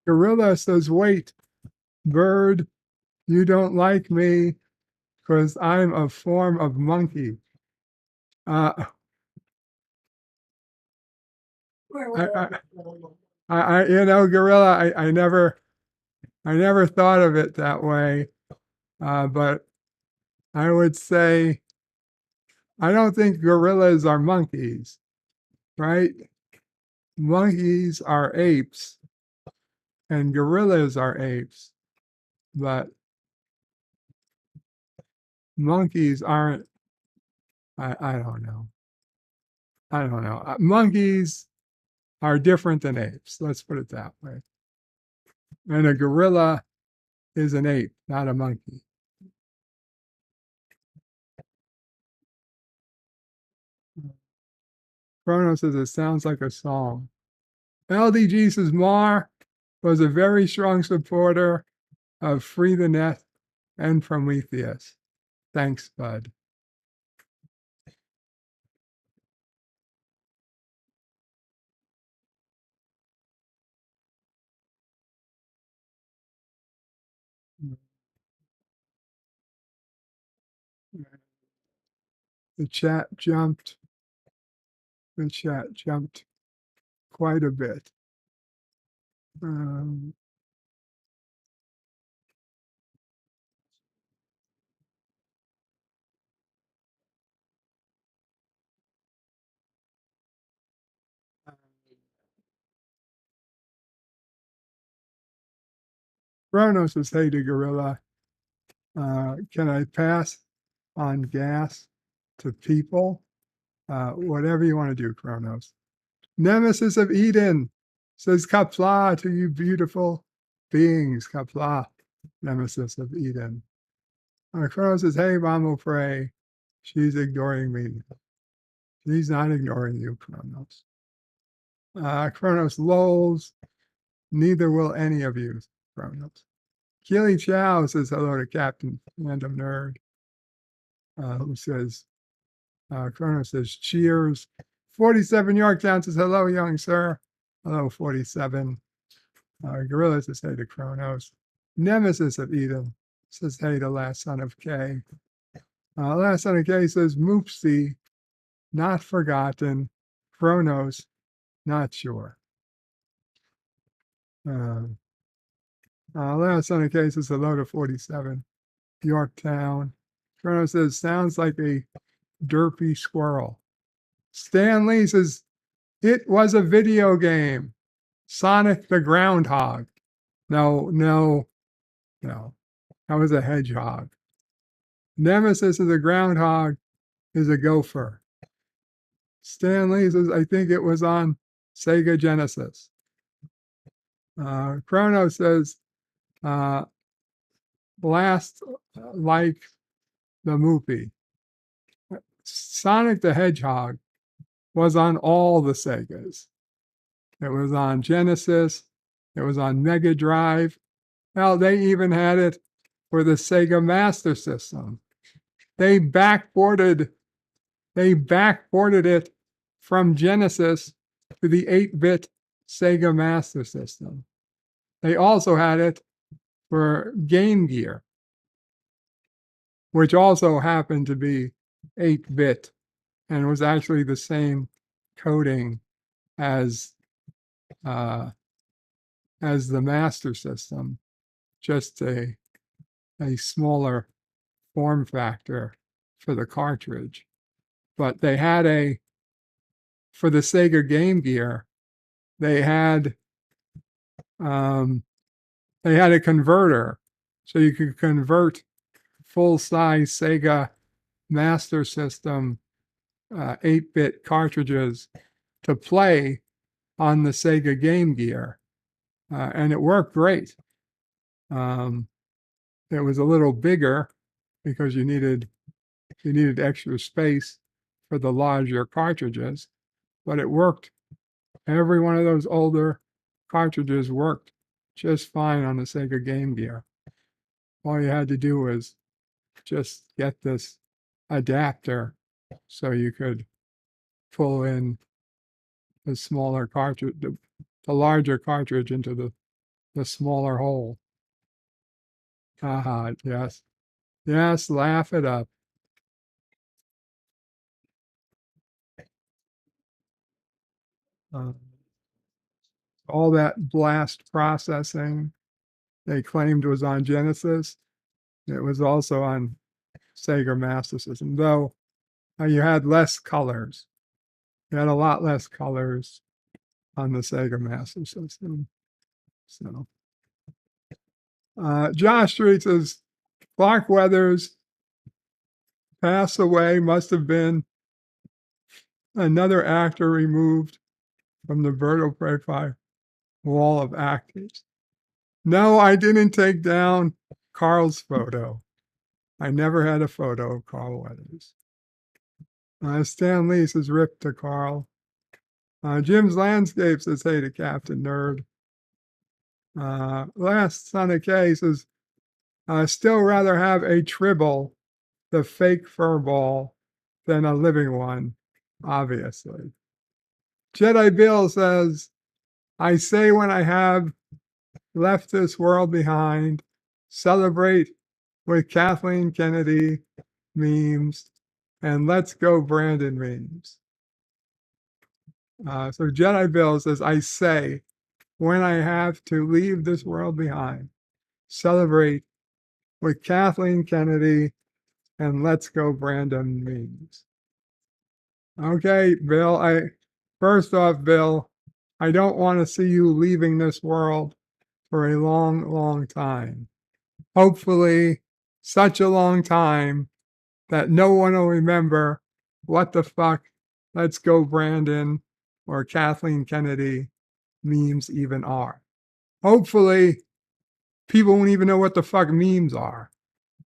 Gorilla says, wait, bird, you don't like me because I'm a form of monkey. I, Gorilla, I never thought of it that way. But I would say, I don't think gorillas are monkeys, right? Monkeys are apes and gorillas are apes, but monkeys aren't. I don't know. I don't know. Monkeys are different than apes. Let's put it that way. And a gorilla is an ape, not a monkey. Chrono says it sounds like a song. LDG says Mar was a very strong supporter of Free the Net and Prometheus. Thanks, bud. The chat jumped. The chat jumped quite a bit. Chrono says, hey to Gorilla, can I pass on gas to people? Whatever you want to do, Chronos. Nemesis of Eden says, Kapla to you beautiful beings. Kapla, Nemesis of Eden. Chronos says, hey, Mama Pray. She's ignoring me. She's not ignoring you, Chronos. Chronos lolls. Neither will any of you, Chronos. Keely Chow says hello to Captain Random Nerd. Who says, Chronos says, cheers. 47 Yorktown says, hello, young sir. Hello, 47. Gorilla says, hey to Chronos. Nemesis of Eden says, hey to Last Son of K. Last Son of K says, Moopsie, not forgotten. Chronos, not sure. Last Son of K says, hello to 47. Yorktown. Chronos says, sounds like a derpy squirrel. Stan Lee says, it was a video game. Sonic the Groundhog. No. That was a hedgehog. Nemesis of the Groundhog is a gopher. Stan Lee says, I think it was on Sega Genesis. Chrono says, last like the movie. Sonic the Hedgehog was on all the Segas. It was on Genesis. It was on Mega Drive. Hell, they even had it for the Sega Master System. They backported it from Genesis to the 8-bit Sega Master System. They also had it for Game Gear, which also happened to be 8-bit and was actually the same coding as the Master System, just a smaller form factor for the cartridge. But they had for the Sega Game Gear, they had a converter, so you could convert full-size Sega Master System 8-bit cartridges to play on the Sega Game Gear, and it worked great. It was a little bigger because you needed extra space for the larger cartridges, but it worked. Every one of those older cartridges worked just fine on the Sega Game Gear. All you had to do was just get this adapter so you could pull in the smaller cartridge, the larger cartridge into the the smaller hole. Haha, yes. Yes, laugh it up. All that blast processing they claimed was on Genesis, it was also on Sega Master System, though you had less colors. You had a lot less colors on the Sega Master System. So, Josh Street says Clark Weathers passed away, must have been another actor removed from the Berto Prey 5 wall of actors. No, I didn't take down Carl's photo. I never had a photo of Carl Weathers. Stan Lee says rip to Carl. Jim's Landscape says hey to Captain Nerd. Last Sonic K says still rather have a Tribble, the fake fur ball, than a living one, obviously. Jedi Bill says, I say when I have left this world behind, celebrate with Kathleen Kennedy memes and let's go Brandon memes. So Jedi Bill says, I say when I have to leave this world behind, celebrate with Kathleen Kennedy and let's go Brandon memes. Okay, Bill, first off, Bill, I don't want to see you leaving this world for a long, long time. Hopefully, such a long time that no one will remember what the fuck Let's Go Brandon or Kathleen Kennedy memes even are. Hopefully, people won't even know what the fuck memes are.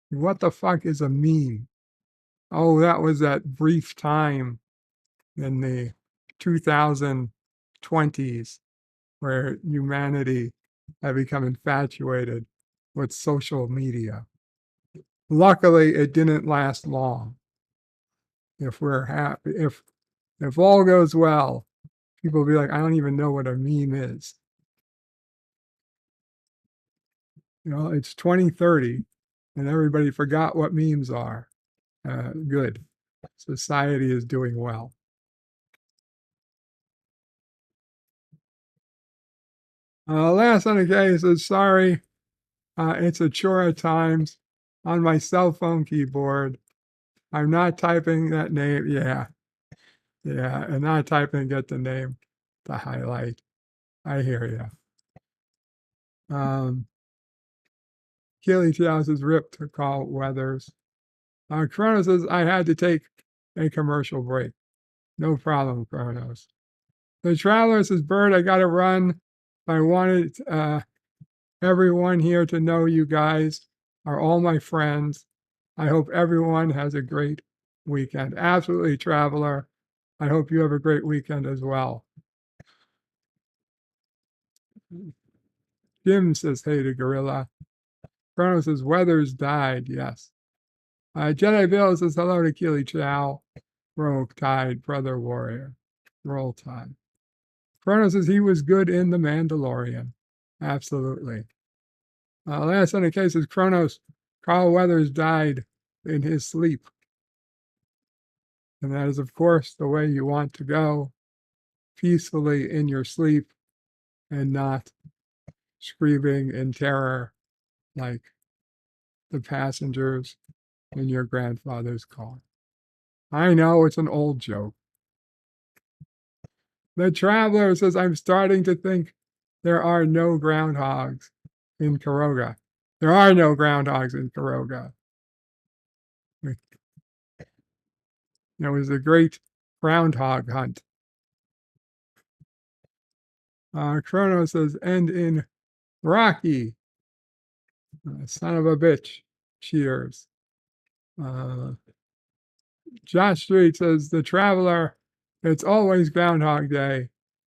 What the fuck is a meme? Oh, that was that brief time in the 2020s where humanity had become infatuated with social media. Luckily, it didn't last long. If we're happy, if all goes well, people will be like, I don't even know what a meme is. You know, it's 2030 and everybody forgot what memes are. Good. Society is doing well. Last on the case is sorry. It's a chore at times on my cell phone keyboard. I'm not typing that name. Yeah, and not typing get the name to highlight. I hear you. Keely Chow says rip to Carl Weathers. Chronos says I had to take a commercial break. No problem, Chronos. The Traveler says, Bird, I got to run. I wanted everyone here to know you guys are all my friends. I hope everyone has a great weekend. Absolutely, Traveler. I hope you have a great weekend as well. Jim says, hey to Gorilla. Chrono says, Weathers died. Yes. Jedi Bill says, hello to Keely Chow. Rogue Tide, Brother Warrior. Roll Tide. Chrono says he was good in The Mandalorian. Absolutely. Last on the case is Chronos. Carl Weathers died in his sleep. And that is, of course, the way you want to go. Peacefully in your sleep and not screaming in terror like the passengers in your grandfather's car. I know it's an old joke. The Traveler says, I'm starting to think there are no groundhogs in Karoga. There are no groundhogs in Karoga. There was a great groundhog hunt. Chrono says, end in Rocky. Son of a bitch. Cheers. Josh Street says, the Traveler, it's always Groundhog Day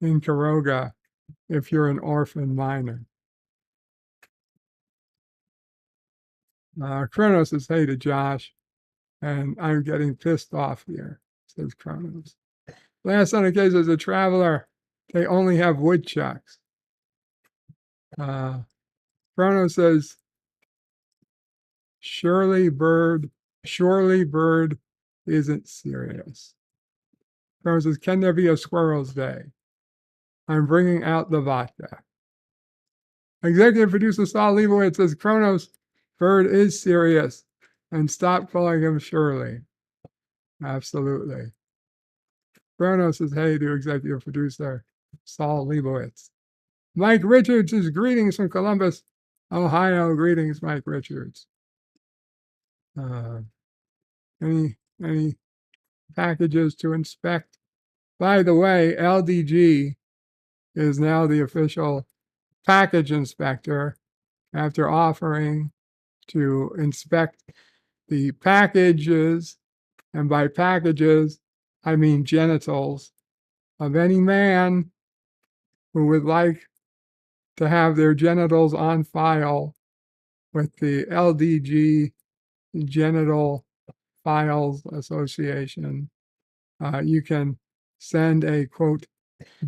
in Karoga if you're an orphan miner. Chronos says, hey to Josh, and I'm getting pissed off here, says Chronos. Last on the case is a Traveler, they only have woodchucks. Chrono says, surely bird isn't serious. Chrono says, can there be a squirrel's day? I'm bringing out the vodka. Executive producer Saul Leibowitz says, Kronos, bird is serious, and stop calling him Shirley. Absolutely. Chronos says, hey to executive producer Saul Leibowitz. Mike Richards is greetings from Columbus, Ohio. Greetings, Mike Richards. Any packages to inspect? By the way, LDG is now the official package inspector after offering to inspect the packages, and by packages, I mean genitals, of any man who would like to have their genitals on file with the LDG Genital Files Association. You can send a, quote,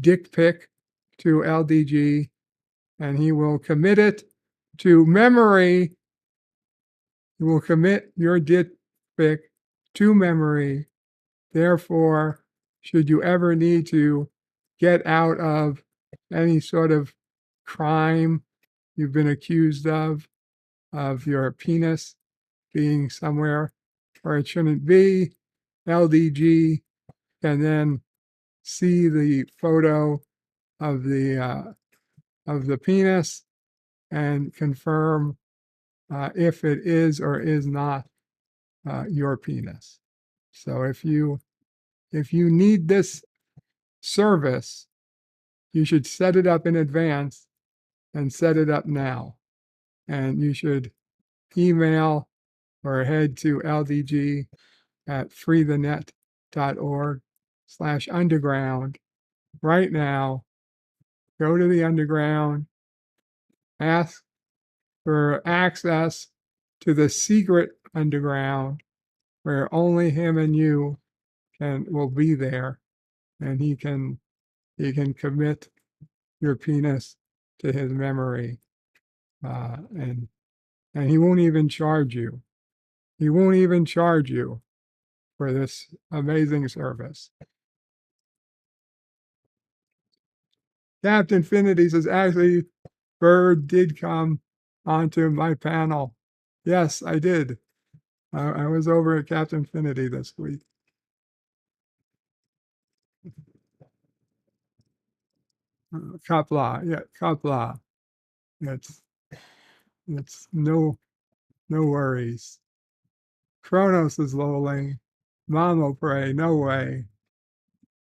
dick pic to LDG, and he will commit it to memory. He will commit your dick pic to memory. Therefore, should you ever need to get out of any sort of crime you've been accused of your penis being somewhere where it shouldn't be, LDG can then see the photo of the penis and confirm if it is or is not your penis. So if you need this service, you should set it up in advance and set it up now. And you should email or head to LDG at freethenet.org/underground right now. Go to the underground, ask for access to the secret underground where only him and you will be there, and he can commit your penis to his memory, and he won't even charge you. He won't even charge you for this amazing service. Captain Finity says, actually, Bird did come onto my panel. Yes, I did. I was over at Captain Finity this week. Kapla, yeah, Kapla. It's no worries. Kronos is lolling. Mamo pray, no way.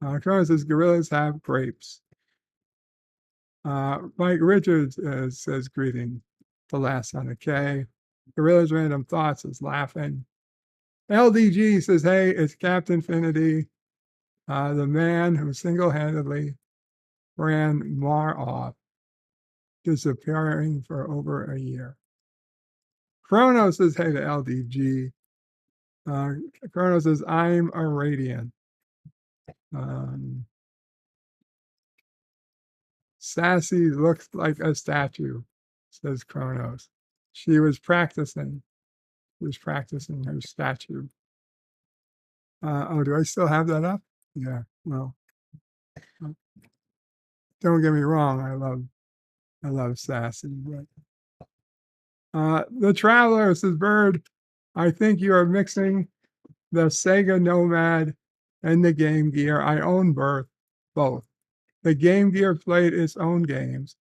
Kronos says gorillas have grapes. Mike Richards says greeting. The last on a K. Gorillas Random Thoughts is laughing. LDG says, hey, it's Captain Finity, the man who single-handedly ran Mar off, disappearing for over a year. Chrono says, hey to LDG. Chrono says, I'm a radiant. Sassy looks like a statue, says Chronos. She was practicing. Her statue. Oh, do I still have that up? Yeah, well. Don't get me wrong, I love Sassy. But the Traveler says, Bird, I think you are mixing the Sega Nomad and the Game Gear. I own both. The Game Gear played its own games.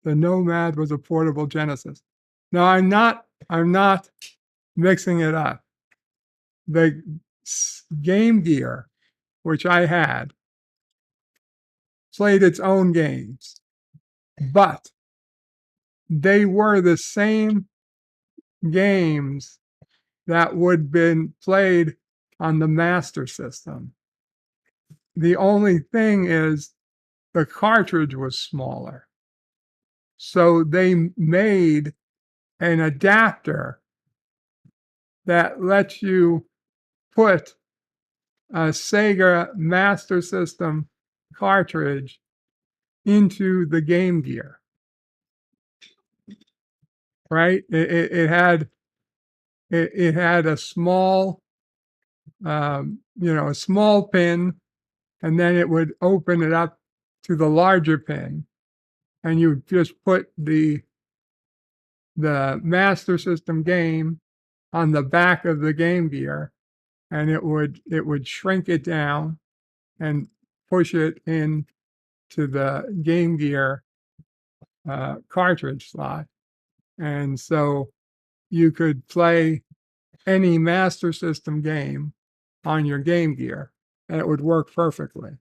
The Nomad was a portable Genesis. No, I'm not mixing it up. The Game Gear, which I had, played its own games, but they were the same games that would have been played on the Master System. The only thing is the cartridge was smaller. So they made an adapter that lets you put a Sega Master System cartridge into the Game Gear. right? It had a small, a small pin, and then it would open it up to the larger pin, and you just put the Master System game on the back of the Game Gear, and it would shrink it down and push it in to the Game Gear cartridge slot. And so you could play any Master System game on your Game Gear, and it would work perfectly.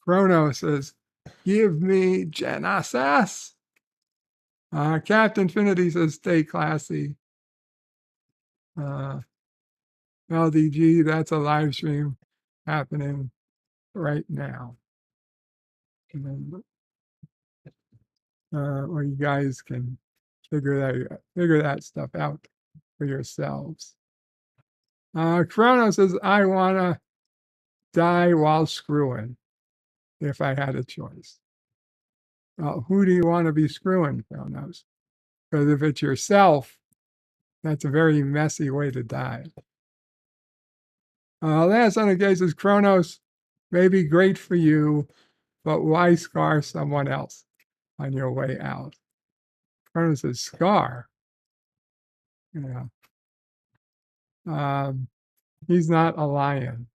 Chrono says, "Give me Genesis." Captain Infinity says, "Stay classy." LDG, that's a live stream happening right now. Or you guys can figure that stuff out for yourselves. Chrono says, "I wanna die while screwing if I had a choice." Who do you want to be screwing, Chronos? Because if it's yourself, that's a very messy way to die. Last on the case is Chronos may be great for you, but why scar someone else on your way out? Chronos says, "Scar." Yeah. He's not a lion.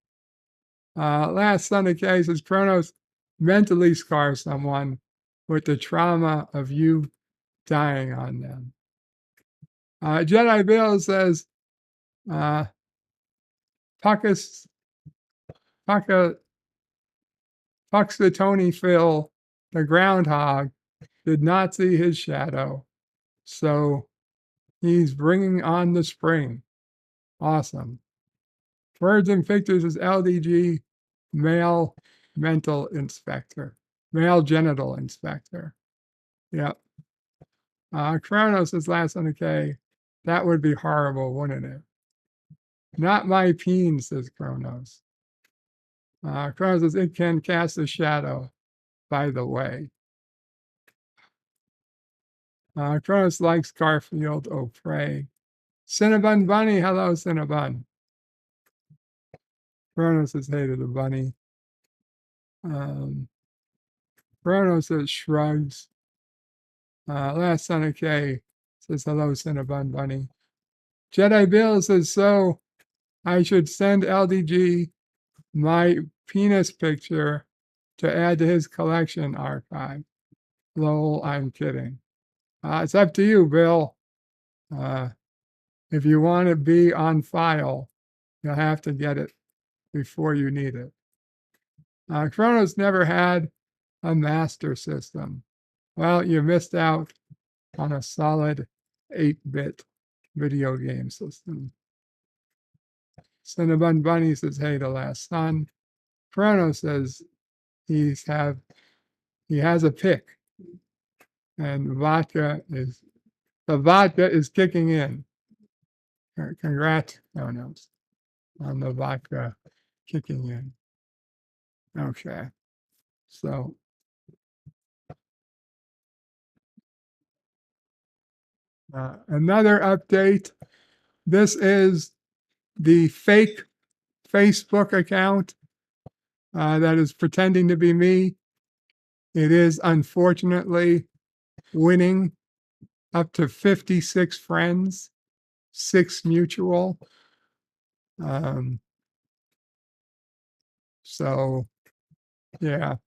Last on the case is Chronos mentally scar someone with the trauma of you dying on them. Jedi Bill says, Puxatony Phil, the groundhog, did not see his shadow, so he's bringing on the spring. Awesome. Birds and Pictures is LDG, male mental inspector, male genital inspector. Yep. Kronos is last on the K. That would be horrible, wouldn't it? Not my peen, says Kronos. Kronos says, "It can cast a shadow, by the way." Kronos likes Garfield, oh pray. Cinnabon Bunny, hello Cinnabon. Kronos says, "Hey to the bunny." Kronos says, "Shrugs." Last Son of K says, "Hello Cinnabon Bunny." Jedi Bill says, "So I should send LDG my penis picture to add to his collection archive." Lol, I'm kidding. It's up to you, Bill. If you want to be on file, you'll have to get it before you need it. Kronos never had a Master System. Well, you missed out on a solid 8-bit video game system. Cinnabon Bunny says, "Hey to Last Son." Kronos says he has a pick, and the vodka is kicking in. Congrats, Kronos, on the vodka kicking in. Okay, so another update. This is the fake Facebook account that is pretending to be me. It is unfortunately winning up to 56 friends, 6 mutual. So, yeah.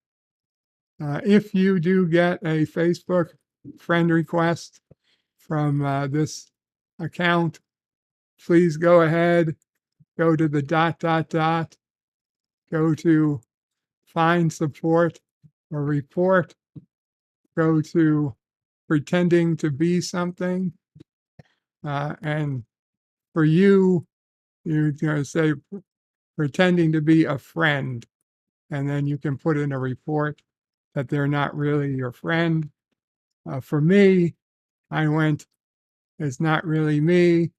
If you do get a Facebook friend request from this account, please go ahead, go to the ... go to find support or report, go to pretending to be something, and for you, you're going to say pretending to be a friend, and then you can put in a report that they're not really your friend. For me, I went, "It's not really me,"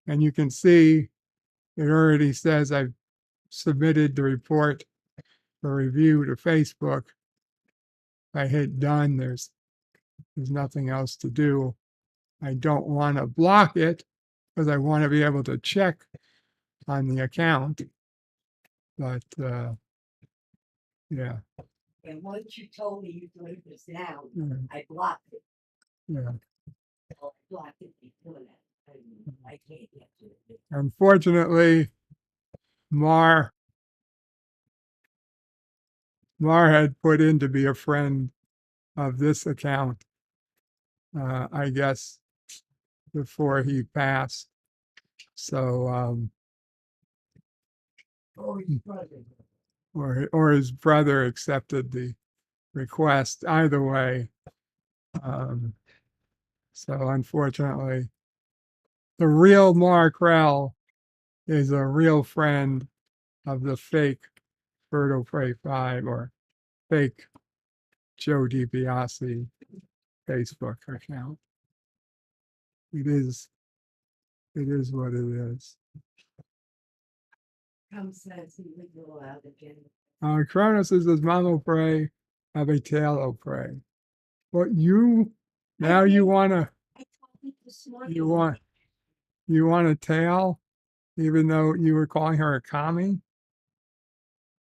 and you can see it already says I've submitted the report for review to Facebook. I hit done, there's nothing else to do. I don't want to block it because I want to be able to check on the account. But yeah. And once you told me you played this down, Yeah. I blocked it. Yeah. I blocked it before that. I can't get to it. Unfortunately, Mar had put in to be a friend of this account, I guess, before he passed. So, or his brother accepted the request. Either way, so unfortunately, the real Mark Krell is a real friend of the fake Birdo Prey 5 or fake Joe DiBiase Facebook account. It is what it is. Come says he would go out again. Cronus says, does Mama Prey have a tail of prey? Well, you wanna you want a tail, even though you were calling her a commie?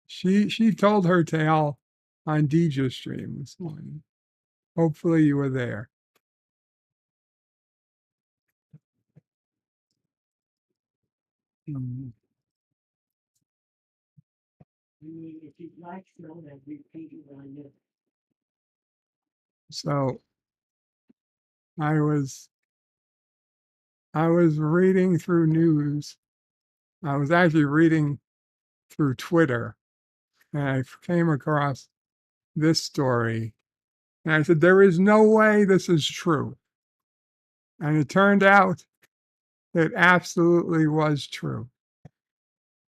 She told her tale on Deidre's stream this morning. Hopefully you were there. If you'd like to know that, repeat it on you. So I was reading through news. I was actually reading through Twitter, and I came across this story. And I said, there is no way this is true. And it turned out it absolutely was true.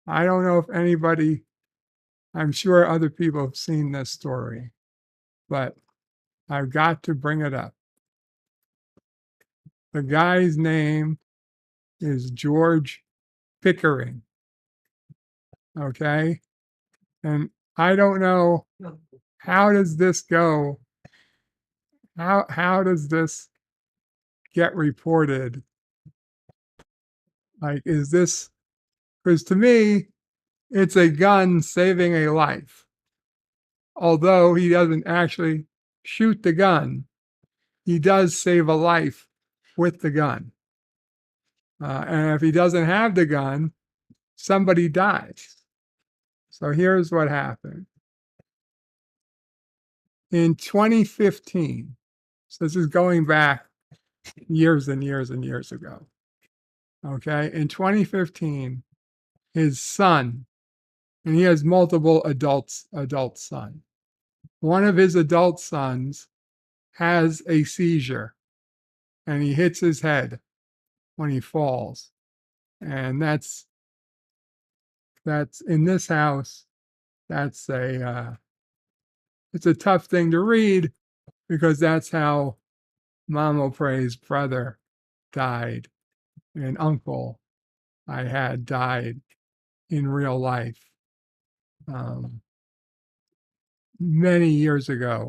I don't know if anybody, I'm sure other people have seen this story, but I've got to bring it up. The guy's name is George Pickering. Okay. And I don't know, how does this go? How does this get reported? Like, is this, because to me, it's a gun saving a life. Although he doesn't actually shoot the gun, he does save a life with the gun. And if he doesn't have the gun, somebody dies. So here's what happened. In 2015, so this is going back years and years and years ago. Okay, in 2015, his son, and he has multiple adult sons. One of his adult sons has a seizure and he hits his head when he falls. And that's in this house, that's it's a tough thing to read because that's how Mama Prey's brother died. An uncle I had died in real life many years ago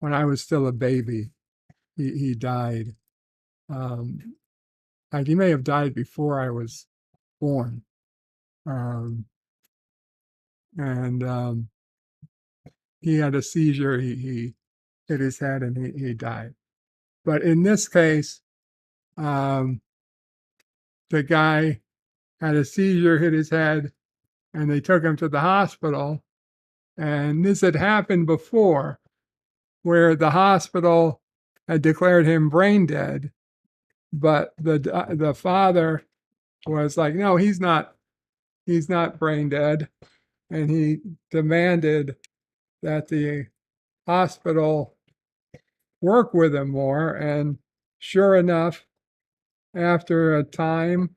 when I was still a baby. He died. He may have died before I was born. He had a seizure. He hit his head and he died. But in this case, the guy had a seizure, hit his head, and they took him to the hospital. And this had happened before, where the hospital had declared him brain dead, but the father was like, no, he's not brain dead. And he demanded that the hospital work with him more. And sure enough, after a time,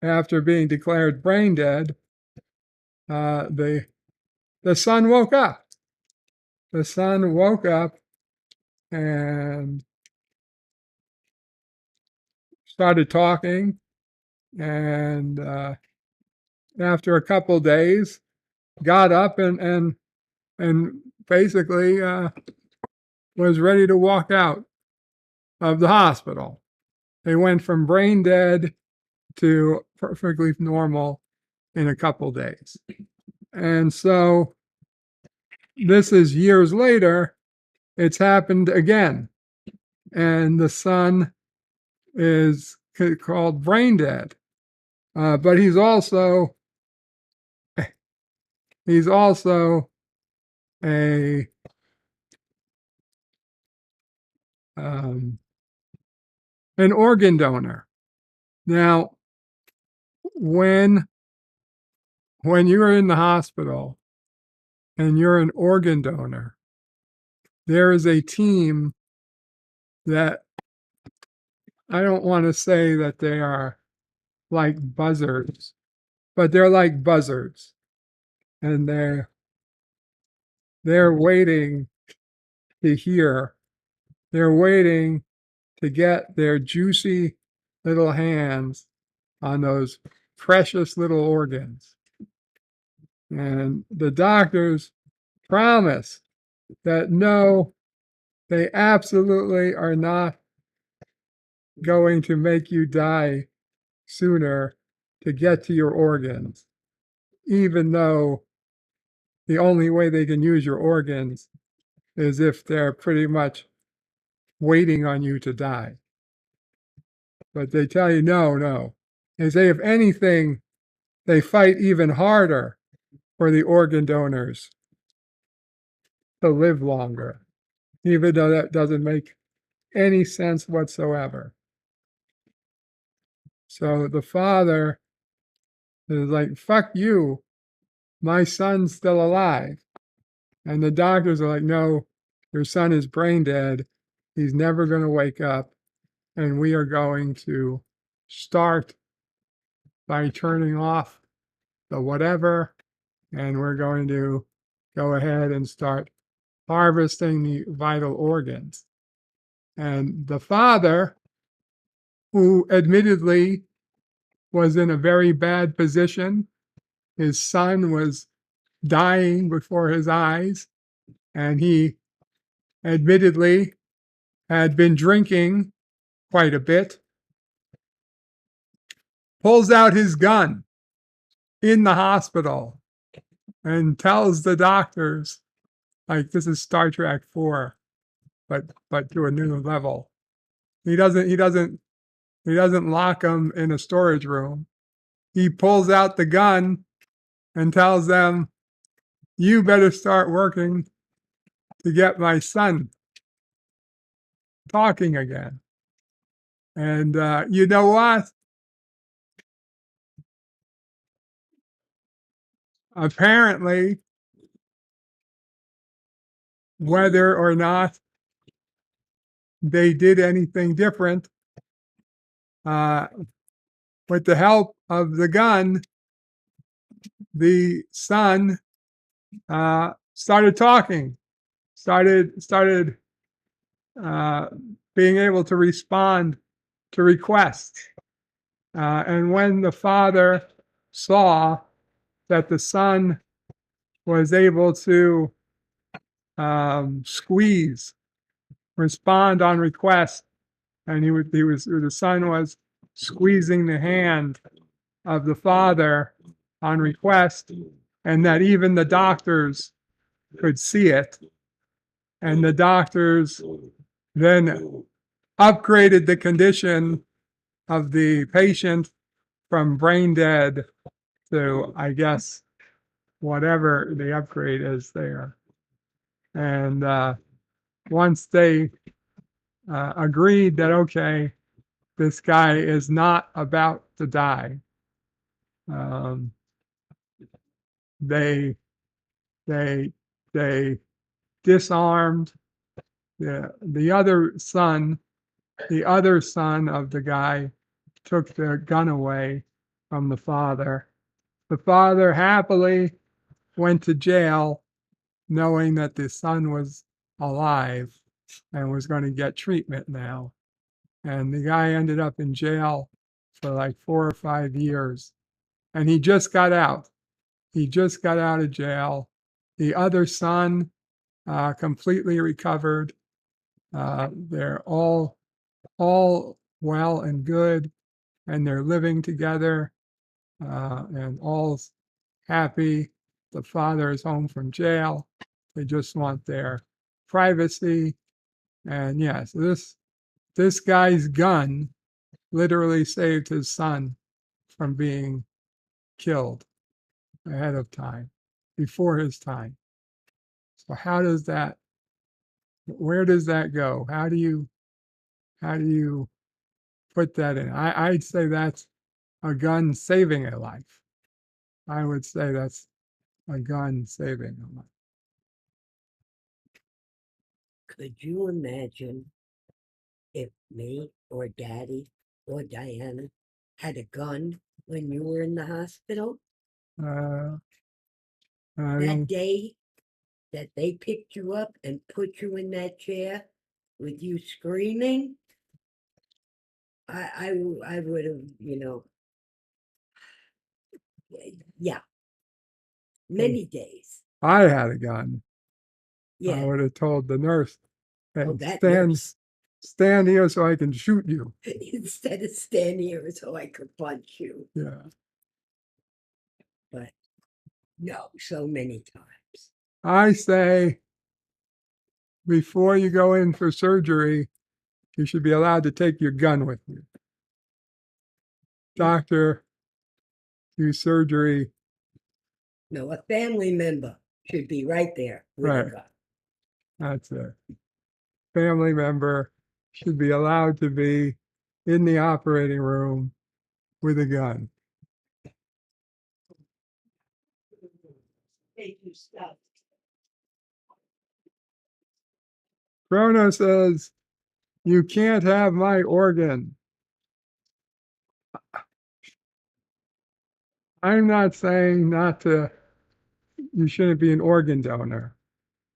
after being declared brain dead, the son woke up. The son woke up and started talking. And after a couple days, got up and and basically was ready to walk out of the hospital. They went from brain dead to perfectly normal in a couple days. And so this is years later, it's happened again. And the son is called brain dead. But he's also a an organ donor. Now, when you're in the hospital and you're an organ donor, there is a team that, I don't want to say that they are like buzzards, but they're like buzzards, and they're waiting to hear. They're waiting to get their juicy little hands on those precious little organs. And the doctors promise that no, they absolutely are not going to make you die sooner to get to your organs, even though the only way they can use your organs is if they're pretty much waiting on you to die. But they tell you, no. They say, if anything, they fight even harder for the organ donors to live longer, even though that doesn't make any sense whatsoever. So the father is like, fuck you, my son's still alive. And the doctors are like, no, your son is brain dead. He's never going to wake up. And we are going to start by turning off the whatever, and we're going to go ahead and start harvesting the vital organs. And the father, who admittedly was in a very bad position, his son was dying before his eyes, and he admittedly had been drinking quite a bit, pulls out his gun in the hospital and tells the doctors, like, this is Star Trek 4, but to a new level. He doesn't lock them in a storage room. He pulls out the gun and tells them, you better start working to get my son talking again. And you know what? Apparently, whether or not they did anything different, with the help of the gun, the son started talking, started being able to respond to requests. And when the father saw that the son was able to respond on request, and the son was squeezing the hand of the father on request, and that even the doctors could see it. And the doctors then upgraded the condition of the patient from brain dead to, I guess, whatever the upgrade is there. And once they agreed that, okay, this guy is not about to die, they disarmed the other son. The other son of the guy took the gun away from the father. The father happily went to jail, knowing that the son was alive and was going to get treatment now. And the guy ended up in jail for like 4 or 5 years. And he just got out. He just got out of jail. The other son completely recovered. They're all well and good, and they're living together, and all's happy. The father is home from jail. They just want their privacy. And yes, this guy's gun literally saved his son from being killed ahead of time, before his time. So where does that go? How do you put that in? I'd say that's a gun saving a life. I would say that's a gun saving a life. Could you imagine if me or Daddy or Diana had a gun when you were in the hospital? That day that they picked you up and put you in that chair with you screaming, I would have, yeah, many days. I had a gun. Yeah. I would have told the nurse, "Hey, that stand here so I can shoot you." Instead of stand here so I could punch you. Yeah. But no, so many times. I say, before you go in for surgery, you should be allowed to take your gun with you. Doctor, do surgery. No, a family member should be right there with Right. a gun. That's it. Family member should be allowed to be in the operating room with a gun. Thank you, stuff. Chrono says, "You can't have my organ." I'm not saying you shouldn't be an organ donor.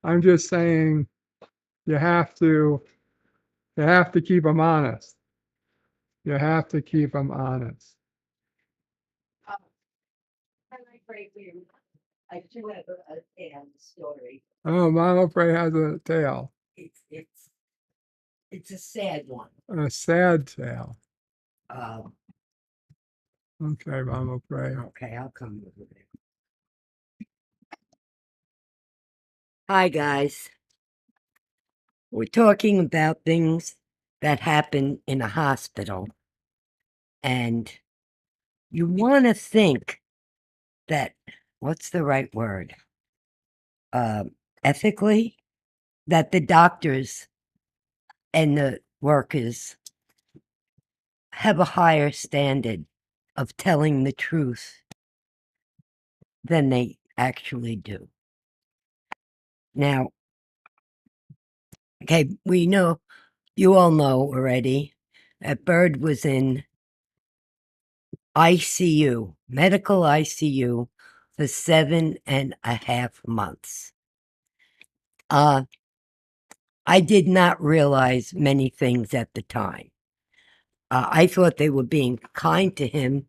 I'm just saying you have to keep them honest. You have to keep them honest. I do have a story. Oh, Mama Pray has a tale. It's a sad one. A sad tale. Um, Okay, Mama Pray. Okay, I'll come with it. Hi, guys. We're talking about things that happen in a hospital. And you want to think that, what's the right word? Ethically, that the doctors and the workers have a higher standard of telling the truth than they actually do. Now, okay, you all know already that Bird was in ICU, medical ICU, for 7.5 months. I did not realize many things at the time. I thought they were being kind to him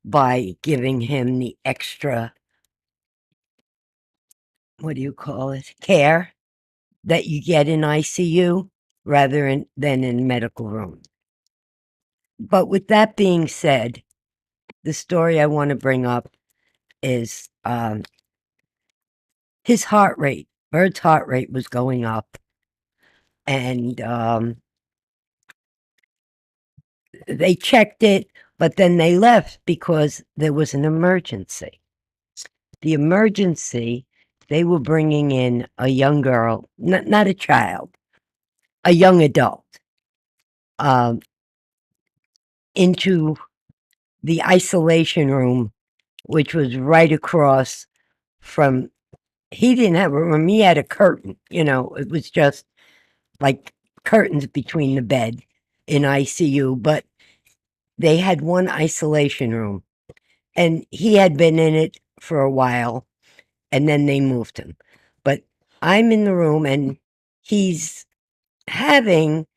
by giving him the extra, care that you get in ICU rather than in medical room. But with that being said, the story I want to bring up is his heart rate. Bird's heart rate was going up. And they checked it, but then they left because there was an emergency. The emergency, they were bringing in a young girl, not a child, a young adult, into the isolation room, which was right across from, he didn't have a room, he had a curtain, it was just like curtains between the bed in ICU, but they had one isolation room, and he had been in it for a while, and then they moved him. But I'm in the room, and he's having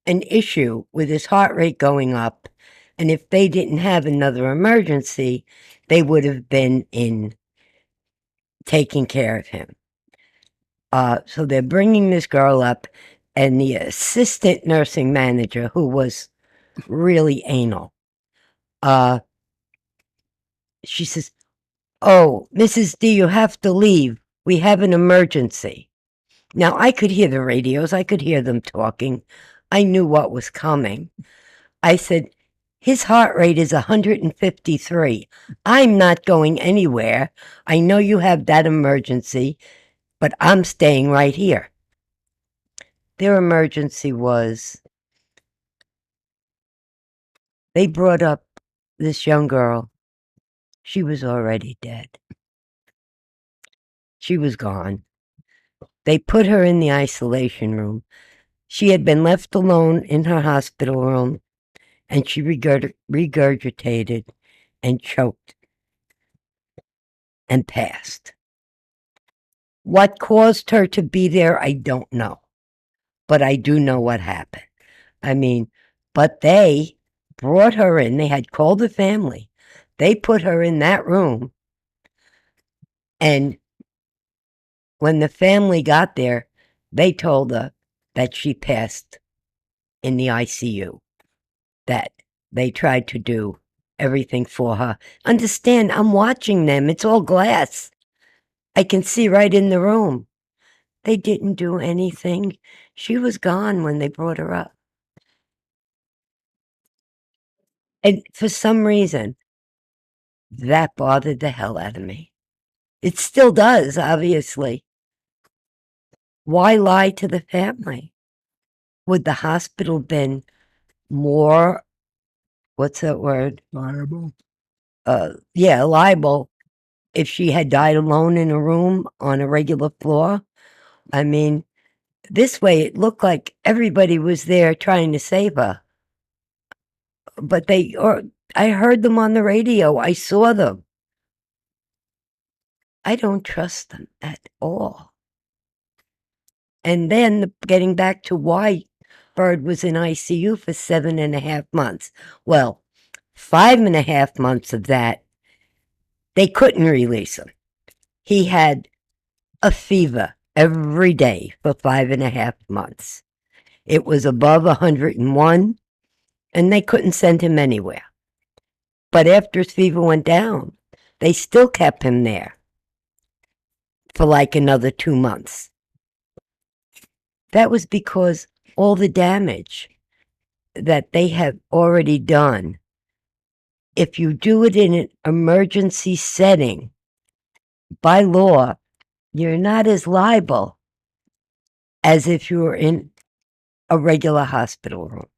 an issue with his heart rate going up, and if they didn't have another emergency, they would have been in taking care of him. So they're bringing this girl up, and the assistant nursing manager, who was really anal, she says, "Oh, Mrs. D, you have to leave. We have an emergency." Now, I could hear the radios. I could hear them talking. I knew what was coming. I said, "His heart rate is 153. I'm not going anywhere. I know you have that emergency, but I'm staying right here." Their emergency was they brought up this young girl. She was already dead. She was gone. They put her in the isolation room. She had been left alone in her hospital room, and she regurgitated and choked and passed. What caused her to be there, I don't know. But I do know what happened. I mean, but they brought her in. They had called the family. They put her in that room. And when the family got there, they told her that she passed in the ICU, that they tried to do everything for her. Understand, I'm watching them. It's all glass. I can see right in the room. They didn't do anything. She was gone when they brought her up. And for some reason, that bothered the hell out of me. It still does, obviously. Why lie to the family? Would the hospital been more, what's that word? Liable. Yeah, liable if she had died alone in a room on a regular floor? I mean, this way it looked like everybody was there trying to save her. But I heard them on the radio. I saw them. I don't trust them at all. And then getting back to why Bird was in ICU for 7.5 months. Well, 5.5 months of that, they couldn't release him. He had a fever every day for 5.5 months. It was above 101, and they couldn't send him anywhere. But after his fever went down, they still kept him there for like another 2 months. That was because all the damage that they have already done, if you do it in an emergency setting, by law, you're not as liable as if you were in a regular hospital room,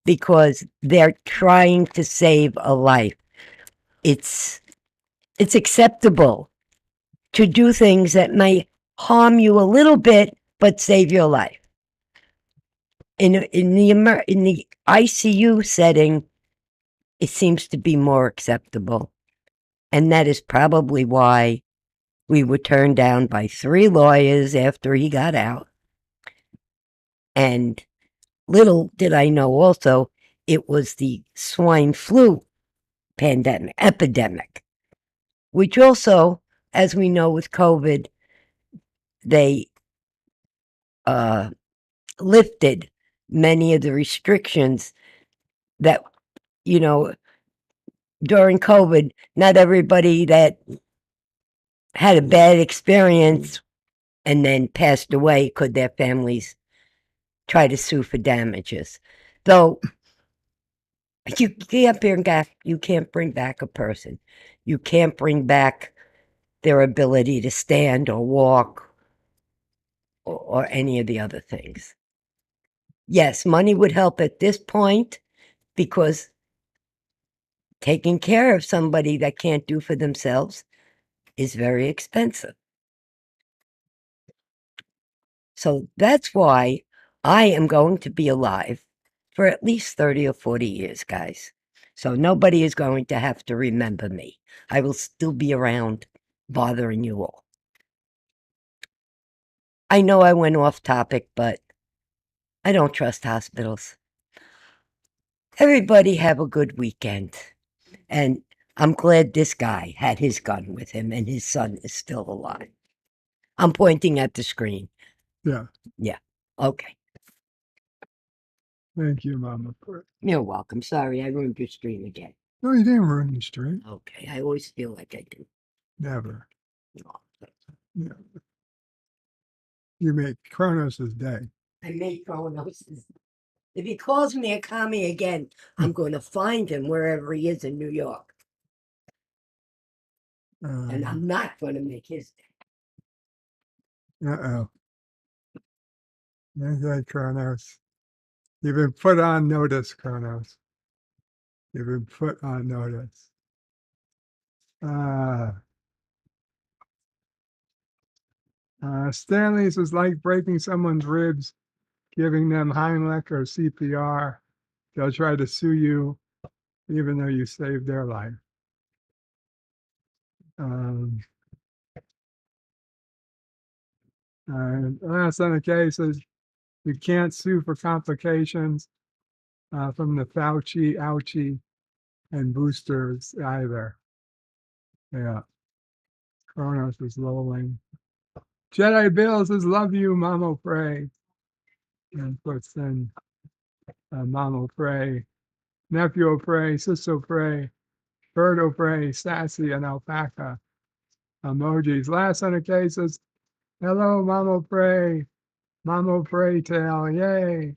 because they're trying to save a life. It's acceptable to do things that may harm you a little bit, but save your life. In the ICU setting, it seems to be more acceptable. And that is probably why we were turned down by 3 lawyers after he got out. And little did I know also, it was the swine flu epidemic, which also, as we know with COVID, they lifted many of the restrictions that, during COVID, not everybody that had a bad experience and then passed away could their families try to sue for damages. Though you can't bring back a person. You can't bring back their ability to stand or walk or any of the other things. Yes, money would help at this point, because taking care of somebody that can't do for themselves is very expensive. So that's why I am going to be alive for at least 30 or 40 years, guys. So nobody is going to have to remember me. I will still be around bothering you all. I know I went off topic, but I don't trust hospitals. Everybody have a good weekend. And I'm glad this guy had his gun with him and his son is still alive. I'm pointing at the screen. Yeah. Yeah. Okay. Thank you, Mama. You're welcome. Sorry, I ruined your stream again. No, you didn't ruin the stream. Okay. I always feel like I do. Never. No. Yeah. You made Kronos' day. I made Kronos. If he calls me a commie again, I'm going to find him wherever he is in New York. And I'm not going to make his day. Uh-oh. Okay, Kronos. You've been put on notice, Kronos. You've been put on notice. Stanley's is like breaking someone's ribs, giving them Heimlich or CPR. They'll try to sue you even though you saved their life. Last on the case is you can't sue for complications from the Fauci, ouchie, and boosters either. Yeah. Kronos is lolling. Jedi Bill says, love you, Mama Pray. And puts in Mama Pray, Nephew Pray, Sister Pray, Birdo Pray, Sassy, and Alpaca emojis. Last on the case says, hello, Mama Pray Tail, yay.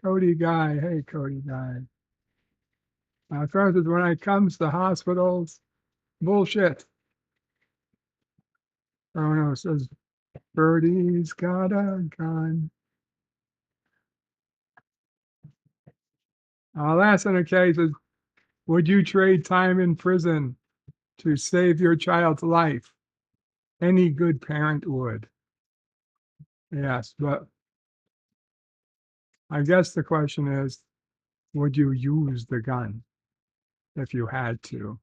Cody Guy, hey, Cody Guy. Francis, when it comes to hospitals, bullshit. Bruno says, Birdie's got a gun. Last on the case is, would you trade time in prison to save your child's life? Any good parent would. Yes, but I guess the question is, would you use the gun if you had to?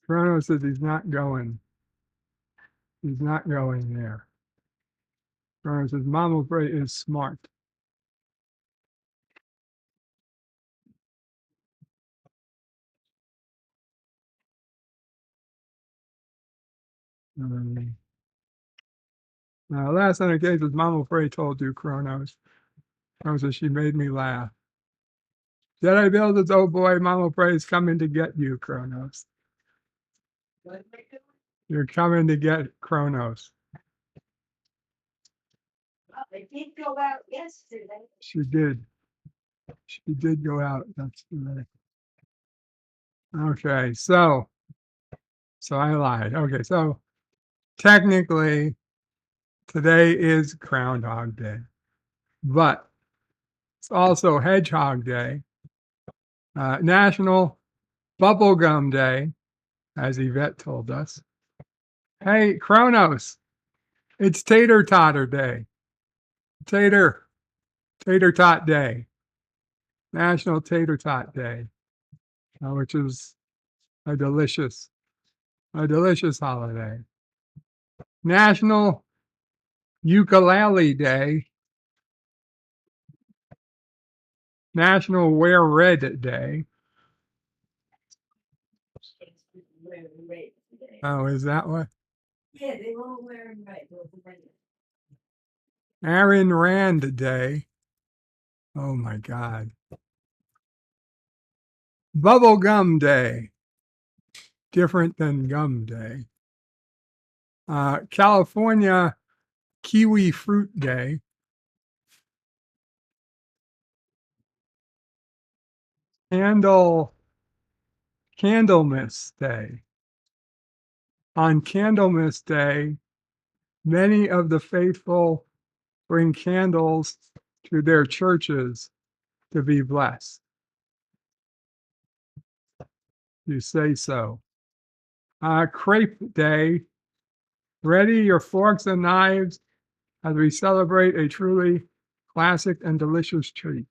Toronto says he's not going. He's not going there. Toronto says Mama Bray is smart. Last on the case was Mama Bray told you, Kronos. Kronos says she made me laugh. Jedi Bill says, oh boy, Mama Bray is coming to get you, Kronos. You're coming to get Kronos. They did go out yesterday. She did. She did go out. That's right. Okay, so I lied. Okay, so technically today is Groundhog Day, but it's also Hedgehog Day, National Bubblegum Day, as Yvette told us. Hey, Kronos, it's Tater Totter Day. Tater Tot Day. National Tater Tot Day, which is a delicious holiday. National Ukulele Day. National Wear Red Day. Oh, is that what? Yeah, they were all wearing red. Aaron Rand Day. Oh my God. Bubble Gum Day. Different than Gum Day. California Kiwi Fruit Day. Candlemas Day. On Candlemas Day, many of the faithful bring candles to their churches to be blessed. You say so. Crepe Day. Ready your forks and knives as we celebrate a truly classic and delicious treat.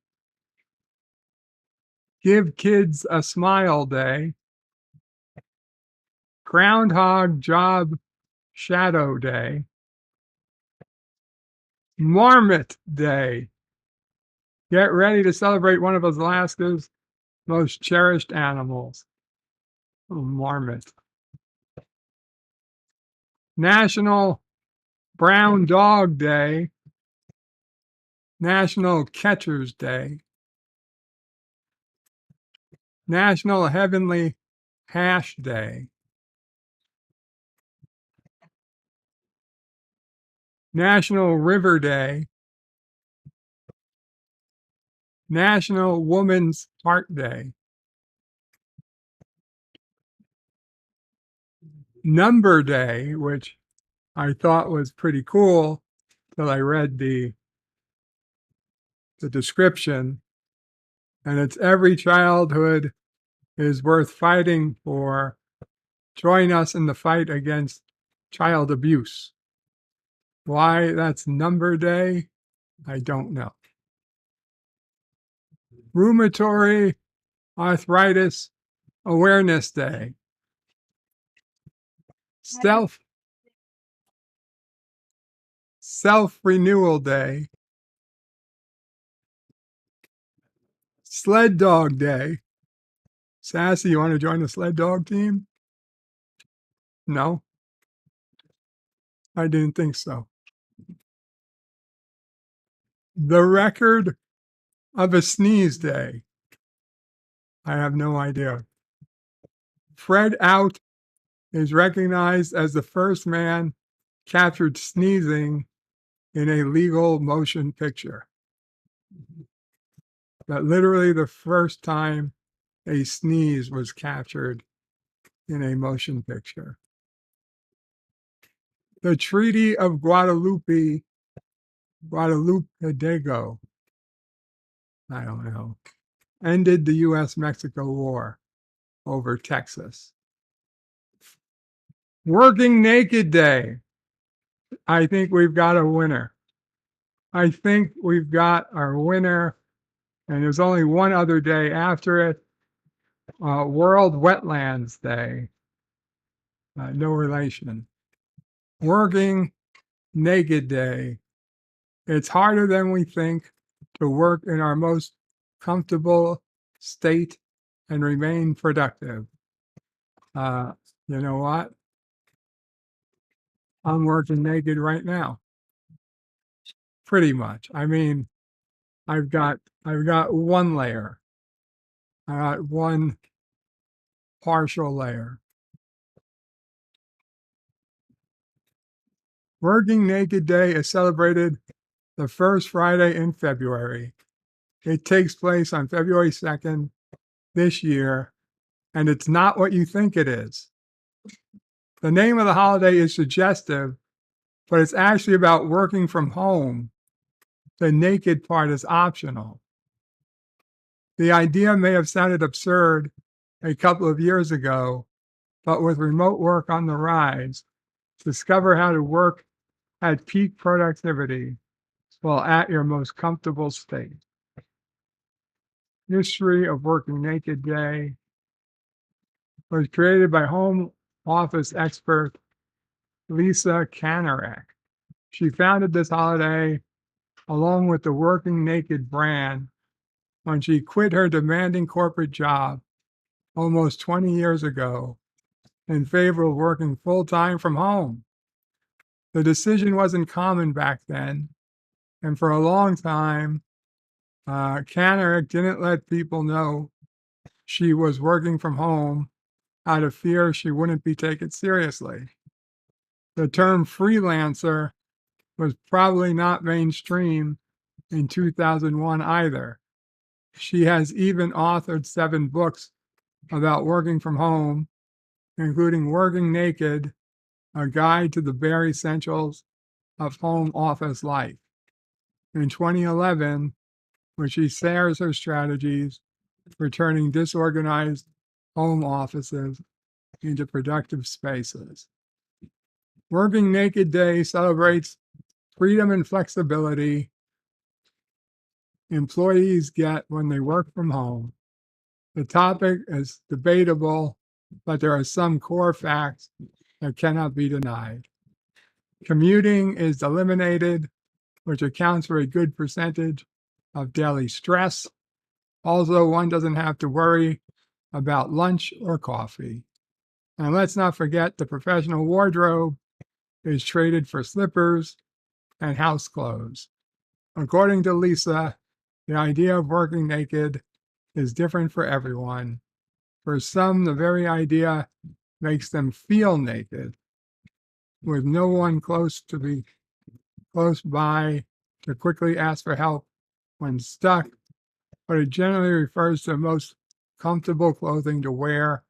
Give Kids a Smile Day. Groundhog Job Shadow Day. Marmot Day. Get ready to celebrate one of Alaska's most cherished animals, a marmot. National Brown Dog Day, National Catcher's Day, National Heavenly Hash Day, National River Day, National Woman's Heart Day, Number Day, which I thought was pretty cool till I read the description, and it's every childhood is worth fighting for. Join us in the fight against child abuse. Why that's Number Day, I don't know. Rheumatoid Arthritis Awareness Day. Self-Renewal Day. Sled Dog Day. Sassy, you want to join the sled dog team? No? I didn't think so. The Record of a Sneeze Day. I have no idea. Fred Out is recognized as the first man captured sneezing in a legal motion picture. That literally the first time a sneeze was captured in a motion picture. The Treaty of Guadalupe Hidalgo, I don't know, ended the U.S.-Mexico War over Texas. Working Naked Day. I think we've got a winner. I think we've got our winner, and there's only one other day after it. World Wetlands Day. No relation. Working Naked Day. It's harder than we think to work in our most comfortable state and remain productive. You know what? I'm working naked right now. Pretty much. I mean, I've got one layer. I got one partial layer. Working Naked Day is celebrated the first Friday in February. It takes place on February 2nd this year, and it's not what you think it is. The name of the holiday is suggestive, but it's actually about working from home. The naked part is optional. The idea may have sounded absurd a couple of years ago, but with remote work on the rise, discover how to work at peak productivity while at your most comfortable state. History of Working Naked Day was created by home office expert Lisa Kanarek. She founded this holiday along with the Working Naked brand when she quit her demanding corporate job almost 20 years ago in favor of working full-time from home. The decision wasn't common back then, and for a long time, Kanarek didn't let people know she was working from home out of fear she wouldn't be taken seriously. The term freelancer was probably not mainstream in 2001 either. She has even authored 7 books about working from home, including Working Naked, a guide to the bare essentials of home office life. In 2011, when she shares her strategies for turning disorganized home offices into productive spaces. Working Naked Day celebrates freedom and flexibility employees get when they work from home. The topic is debatable, but there are some core facts that cannot be denied. Commuting is eliminated, which accounts for a good percentage of daily stress. Also, one doesn't have to worry about lunch or coffee. And let's not forget the professional wardrobe is traded for slippers and house clothes. According to Lisa, the idea of working naked is different for everyone. For some, the very idea makes them feel naked, with no one close by to quickly ask for help when stuck, but it generally refers to the most comfortable clothing to wear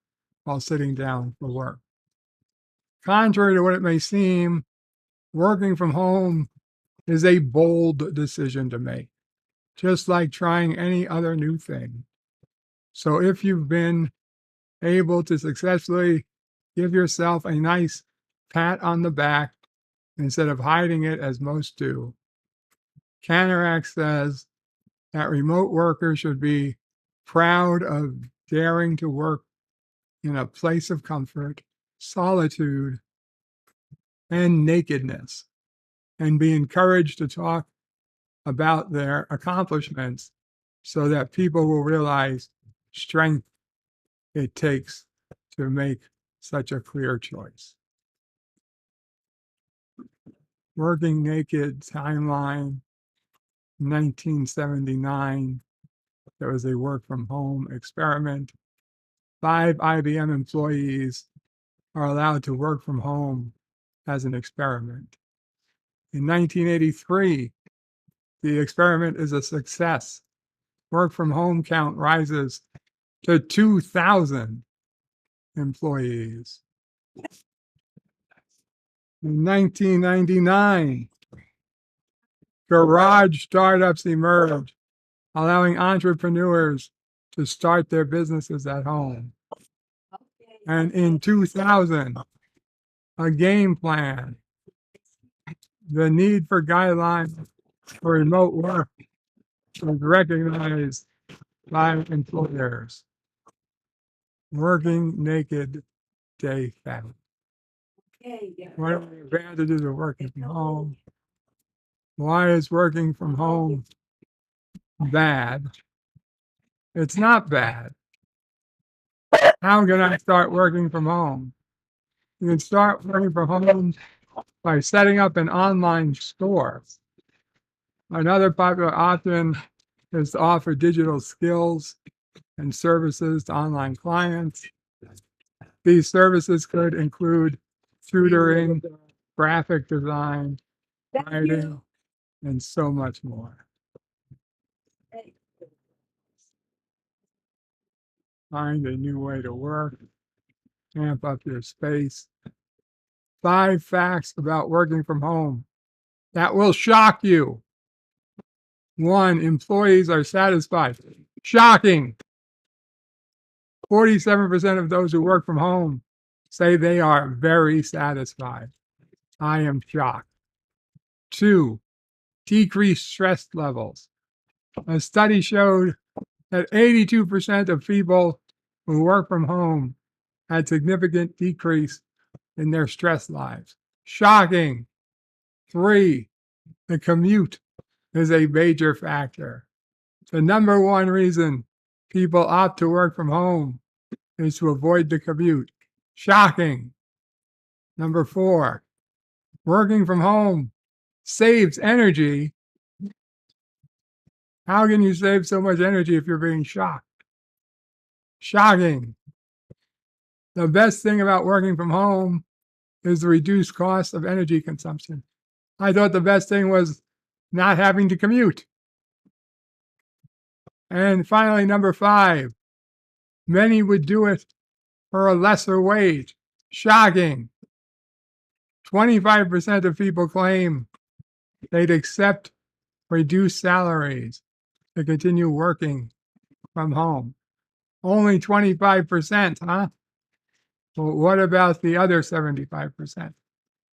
while sitting down for work. Contrary to what it may seem, working from home is a bold decision to make, just like trying any other new thing. So if you've been able to successfully give yourself a nice pat on the back instead of hiding it as most do, Canarac says that remote workers should be proud of daring to work in a place of comfort, solitude, and nakedness, and be encouraged to talk about their accomplishments so that people will realize strength it takes to make such a clear choice. Working Naked timeline, 1979, there was a work from home experiment. 5 IBM employees are allowed to work from home as an experiment. In 1983, the experiment is a success. Work from home count rises to 2,000 employees. In 1999, garage startups emerged, allowing entrepreneurs to start their businesses at home. And in 2000, a game plan, the need for guidelines for remote work was recognized by employers. Working Naked Day found. What are the advantages of working from home? Why is working from home bad? It's not bad. How can I start working from home? You can start working from home by setting up an online store. Another popular option is to offer digital skills and services to online clients. These services could include tutoring, graphic design, writing, and so much more. Find a new way to work, amp up your space. 5 facts about working from home that will shock you. 1, employees are satisfied. Shocking. 47% of those who work from home say they are very satisfied. I am shocked. 2, decreased stress levels. A study showed that 82% of people who work from home had significant decrease in their stress lives. Shocking. 3, the commute is a major factor. The number one reason people opt to work from home is to avoid the commute. Shocking. Number 4, working from home saves energy. How can you save so much energy if you're being shocked? Shocking. The best thing about working from home is the reduced cost of energy consumption. I thought the best thing was not having to commute. And finally, number 5, many would do it for a lesser wage. Shocking. 25% of people claim they'd accept reduced salaries to continue working from home. Only 25%, huh? Well, what about the other 75%?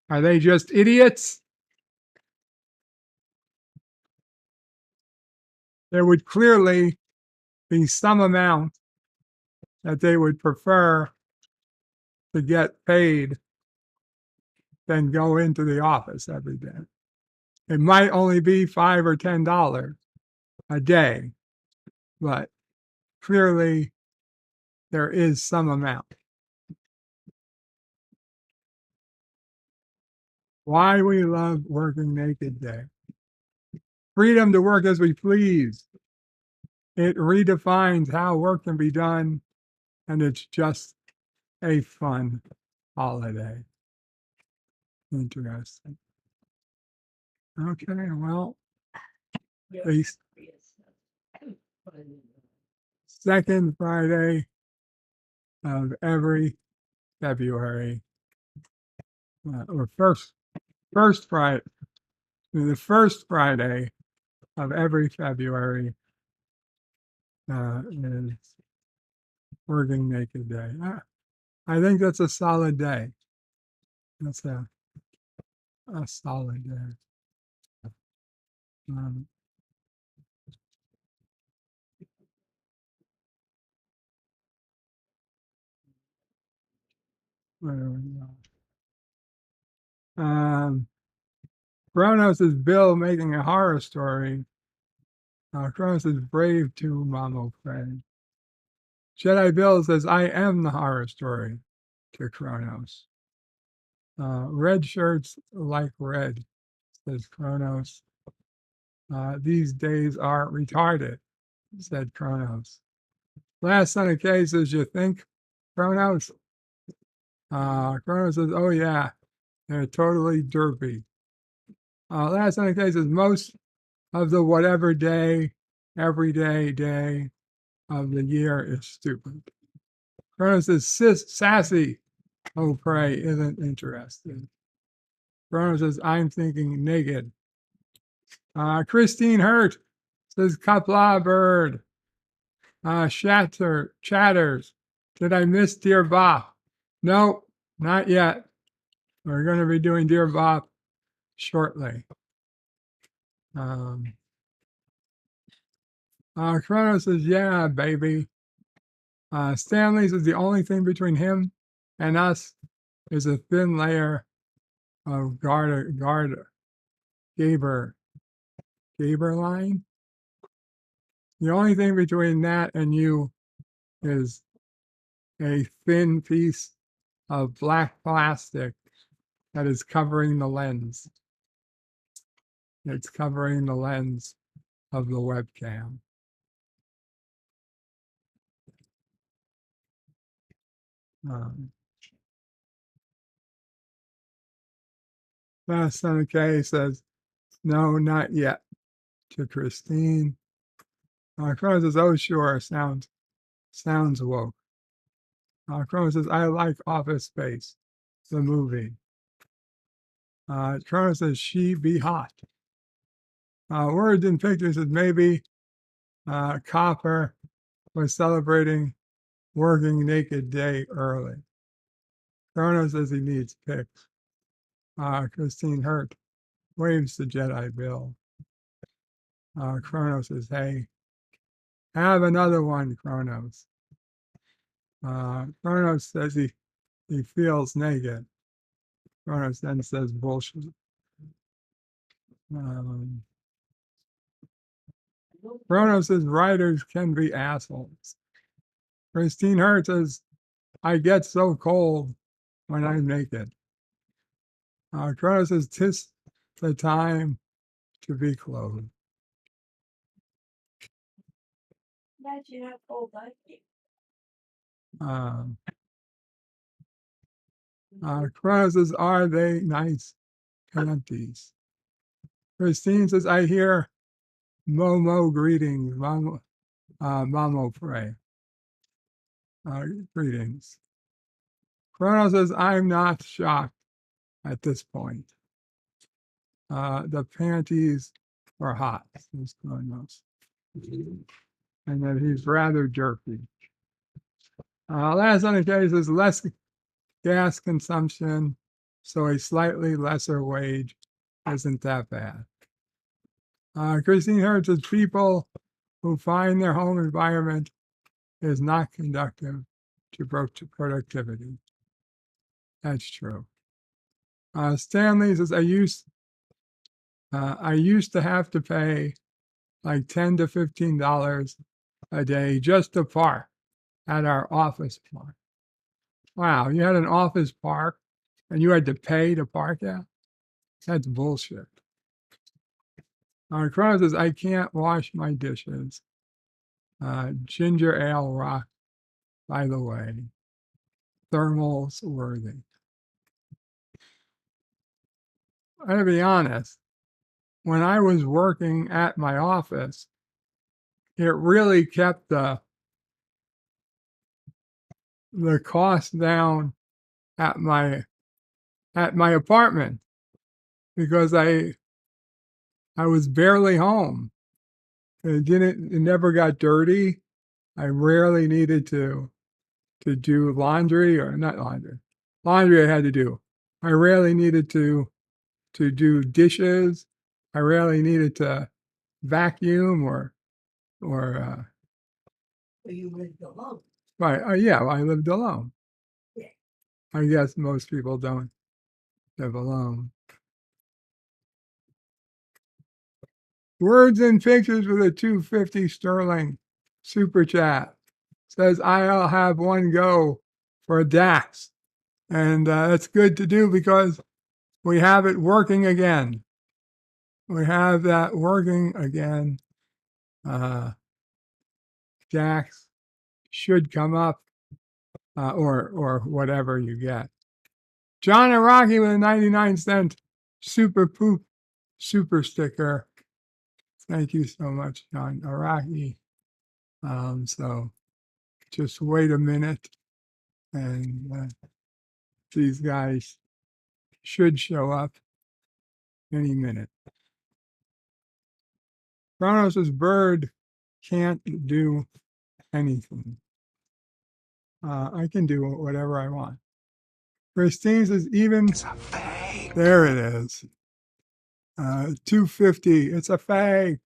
Are they just idiots? There would clearly be some amount that they would prefer to get paid than go into the office every day. It might only be $5 or $10 a day, but clearly there is some amount. Why we love Working Naked Day. Freedom to work as we please. It redefines how work can be done, and it's just a fun holiday. Interesting. Okay, well, the second Friday of every February, or first Friday, the first Friday of every February is Working Naked Day. I think that's a solid day. That's a solid day. Where do we go? Kronos is Bill making a horror story. Kronos is brave to Mamo Fred. Jedi Bill says, I am the horror story to Kronos. Red shirts like red, says Kronos. These days are retarded, said Kronos. Last Son of K says, you think, Kronos? Kronos says, oh yeah, they're totally derpy. Last Son of K says, most of the whatever day, everyday day of the year is stupid. Kronos says, sassy, oh pray, isn't interested. Kronos says, I'm thinking naked. Christine Hurt says, Kapla bird. Chatters. Did I miss Dear Bop? No, not yet. We're going to be doing Dear Bop shortly. Kronos says, yeah, baby. Stanley says the only thing between him and us is a thin layer of Gaber line. The only thing between that and you is a thin piece of black plastic that is covering the lens. It's covering the lens of the webcam. Last Son of K says, no, not yet, to Christine. Kronos says, oh, sure, sounds woke. Kronos says, I like Office Space, the movie. Kronos says, she be hot. Words and Pictures says, maybe Copper was celebrating Working Naked Day early. Kronos says he needs pics. Christine Hurt waves to Jedi Bill. Kronos says, hey, have another one, Kronos. Kronos says he feels naked. Kronos then says bullshit. Kronos says writers can be assholes. Christine Hurt says, I get so cold when I'm naked. Kronos says, 'tis the time to be clothed. Imagine how cold I feel. Kronos says, are they nice panties? Christine says, I hear Momo greetings, Mamo pray. Greetings. Kronos says, I'm not shocked at this point. The panties are hot, says Kronos. And that he's rather jerky. Last Son of K says, less gas consumption, so a slightly lesser wage isn't that bad. Christine Hurt says, people who find their home environment is not conducive to productivity. That's true. Stanley says, I used to have to pay like $10 to $15 a day just to park at our office park. Wow, you had an office park and you had to pay to park there? That's bullshit. Chrono says, I can't wash my dishes. Ginger ale rock, by the way. Thermals worthy. I gotta be honest, when I was working at my office, it really kept the cost down at my apartment because I was barely home. It never got dirty. I rarely needed to do laundry, or not laundry. Laundry I had to do. I rarely needed to do dishes. I rarely needed to vacuum or You lived alone. right. Yeah, I lived alone. Yeah. I guess most people don't live alone. Words and pictures with a 250 sterling super chat. Says I'll have one go for Dax. And that's good to do because we have it working again. We have that working again. Dax should come up, or whatever you get. John Araki with a 99-cent super poop super sticker. Thank you so much, John Araki. So just wait a minute and these guys should show up any minute. Kronos' bird can't do anything. I can do whatever I want. Christine says even there it is. 250. It's a fake.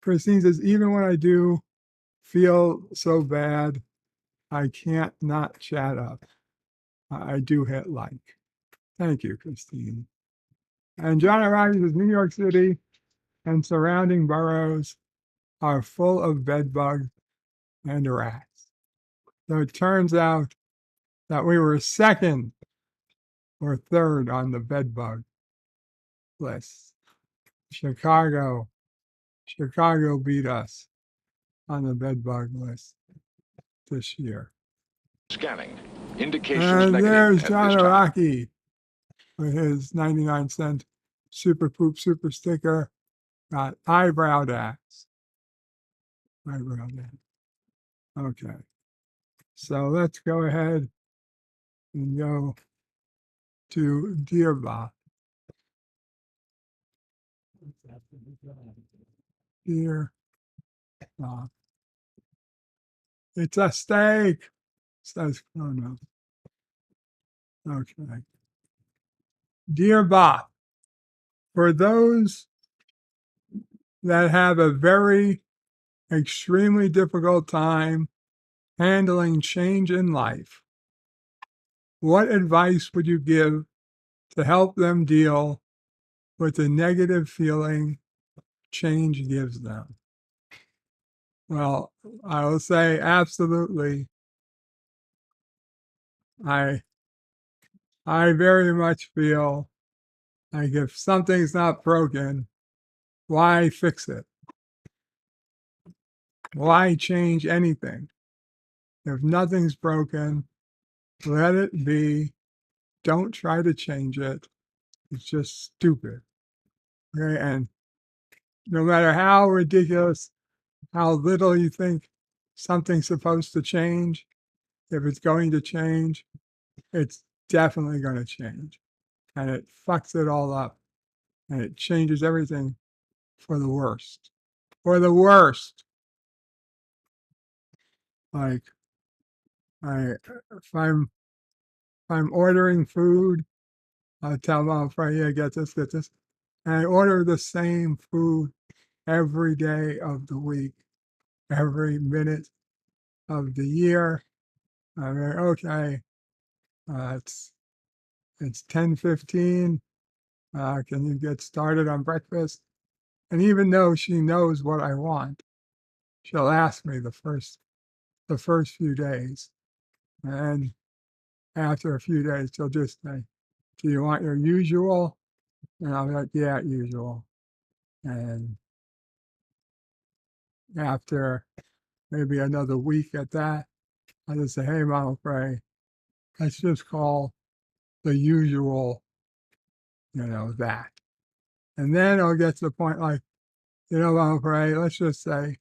Christine says even when I do feel so bad, I can't not chat up. I do hit like. Thank you, Christine. And John Araki says New York City and surrounding boroughs are full of bed bugs and rats. So it turns out that we were second or third on the bed bug list. Chicago beat us on the bed bug list this year. Scanning. Indications And negative there's at John this time. Araki with his 99-cent super poop super sticker. Got eyebrow Dax. Eyebrow Dax. Okay. So let's go ahead and go to Dearbach. Dearbach. It's a steak, says Chrono. Okay. Dearbach. For those that have a very extremely difficult time handling change in life, what advice would you give to help them deal with the negative feeling change gives them? Well, I will say absolutely. I very much feel like if something's not broken, why fix it? Why change anything? If nothing's broken, let it be. Don't try to change it. It's just stupid. Okay, and no matter how ridiculous, how little you think something's supposed to change, if it's going to change, it's definitely going to change. And it fucks it all up. And it changes everything for the worst. For the worst. Like, if I'm ordering food, I tell them, yeah, get this. And I order the same food every day of the week, every minute of the year. I'm like, okay, it's 10:15. Can you get started on breakfast? And even though she knows what I want, she'll ask me the first few days. And after a few days, she'll just say, do you want your usual? And I'll be like, yeah, usual. And after maybe another week at that, I just say, hey, Mama Pray, let's just call the usual, that. And then I'll get to the point like, Mama Pray, let's just say,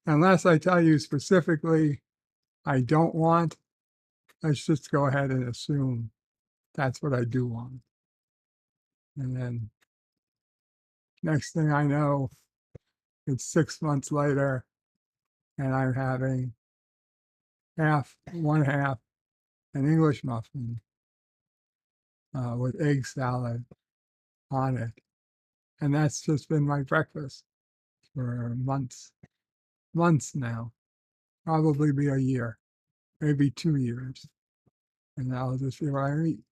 unless I tell you specifically I don't want, let's just go ahead and assume that's what I do want. And then next thing I know, it's 6 months later, and I'm having one half an English muffin with egg salad on it. And that's just been my breakfast for months now, probably be a year, maybe 2 years. And that'll just be what I'm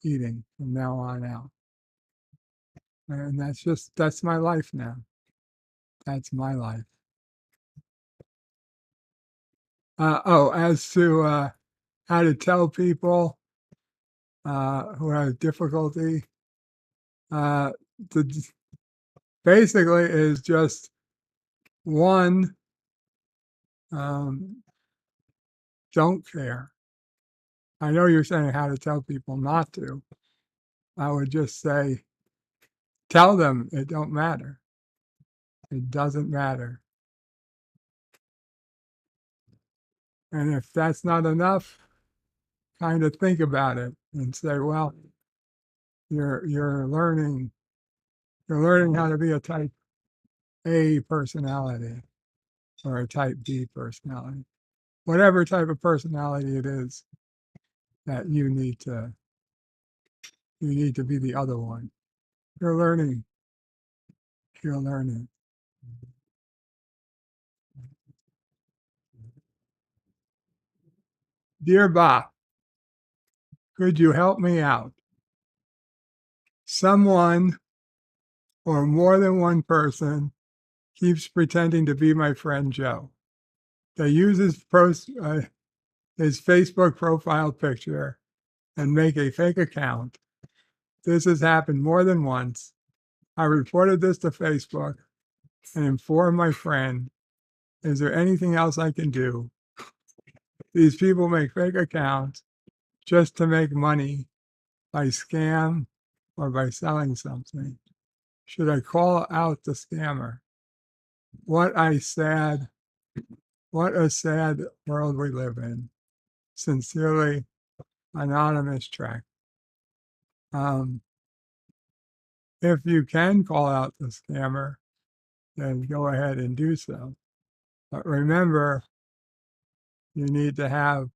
eating from now on out. And that's my life now. That's my life. As to how to tell people who have difficulty, basically is just one, don't care. I know you're saying how to tell people not to. I would just say, tell them it don't matter. It doesn't matter. And if that's not enough, kind of think about it and say, well, you're learning how to be a type A personality or a type B personality. Whatever type of personality it is that you need to be the other one. You're learning. Dear Bob, could you help me out? Someone or more than one person keeps pretending to be my friend Joe. They use his Facebook profile picture and make a fake account. This has happened more than once. I reported this to Facebook and informed my friend. Is there anything else I can do? These people make fake accounts just to make money by scam or by selling something. Should I call out the scammer? What a sad world we live in. Sincerely, Anonymous Track. If you can call out the scammer, then go ahead and do so. But remember, you need to have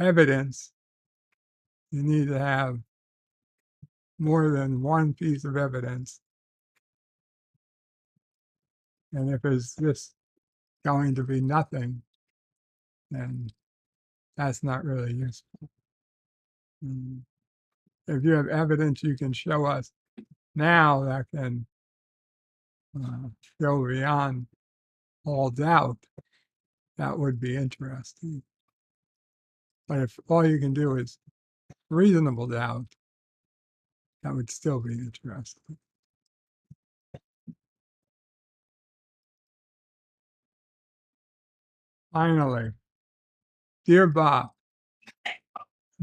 evidence. You need to have more than one piece of evidence. And if it's just going to be nothing, then that's not really useful. If you have evidence you can show us now that can go beyond all doubt, that would be interesting. But if all you can do is reasonable doubt, that would still be interesting. Finally, dear Bob,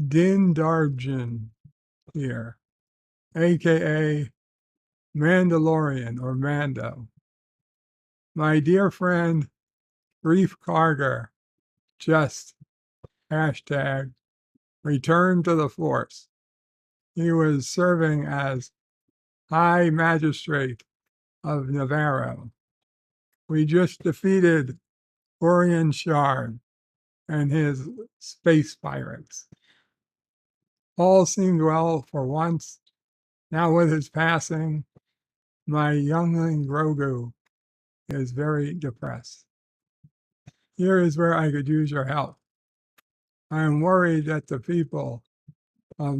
Din Darjan here, aka Mandalorian or Mando. My dear friend, Grief Karger, just hashtag return to the force. He was serving as High Magistrate of Navarro. We just defeated Orion Shard and his space pirates. All seemed well for once. Now with his passing, my youngling Grogu is very depressed. Here is where I could use your help. I am worried that the people of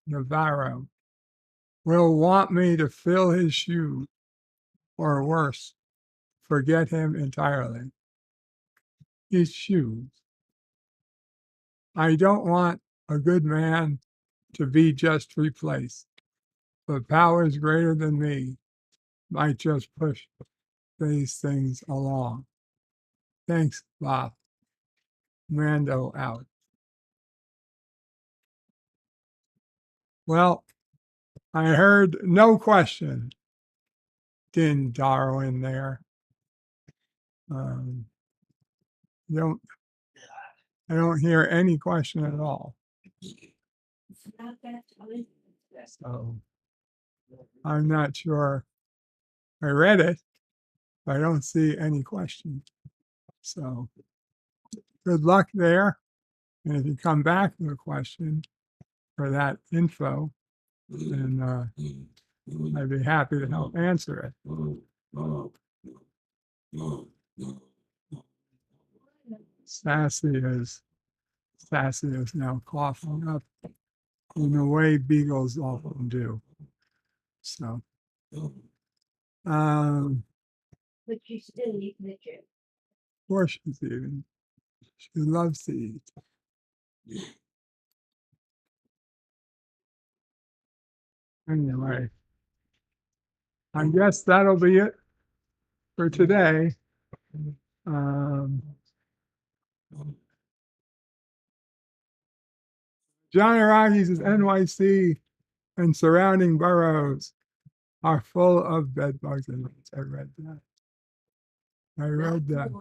Navarro will want me to fill his shoes, or worse, forget him entirely. His shoes. I don't want a good man to be just replaced, but powers greater than me might just push these things along. Thanks, Bob. Mando out. Well, I heard no question. Din Darwin there. Don't I don't hear any question at all. So I'm not sure. I read it, but I don't see any question. So good luck there. And if you come back with a question for that info, then I'd be happy to help answer it. Sassy is now coughing up in the way beagles often do. So, But you still eat the chip. of course she's eating. She loves to eat. Anyway, I guess that'll be it for today. John Araki says NYC and surrounding boroughs are full of bed bugs and rats. I read that.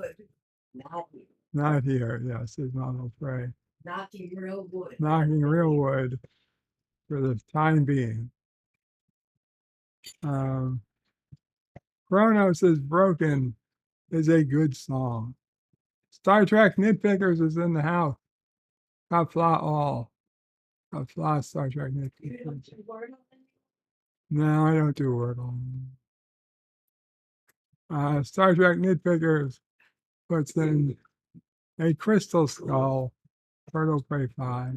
Not here. Not here. Yes, says Donald Frey. Knocking real wood. Knocking real wood for the time being. Chrono says Broken is a good song. Star Trek Nitpickers is in the house. Kapla all. Kapla Star Trek Nitpickers. No, I don't do Wordle. Star Trek Nitpickers puts in a crystal skull, Turtle Prey 5,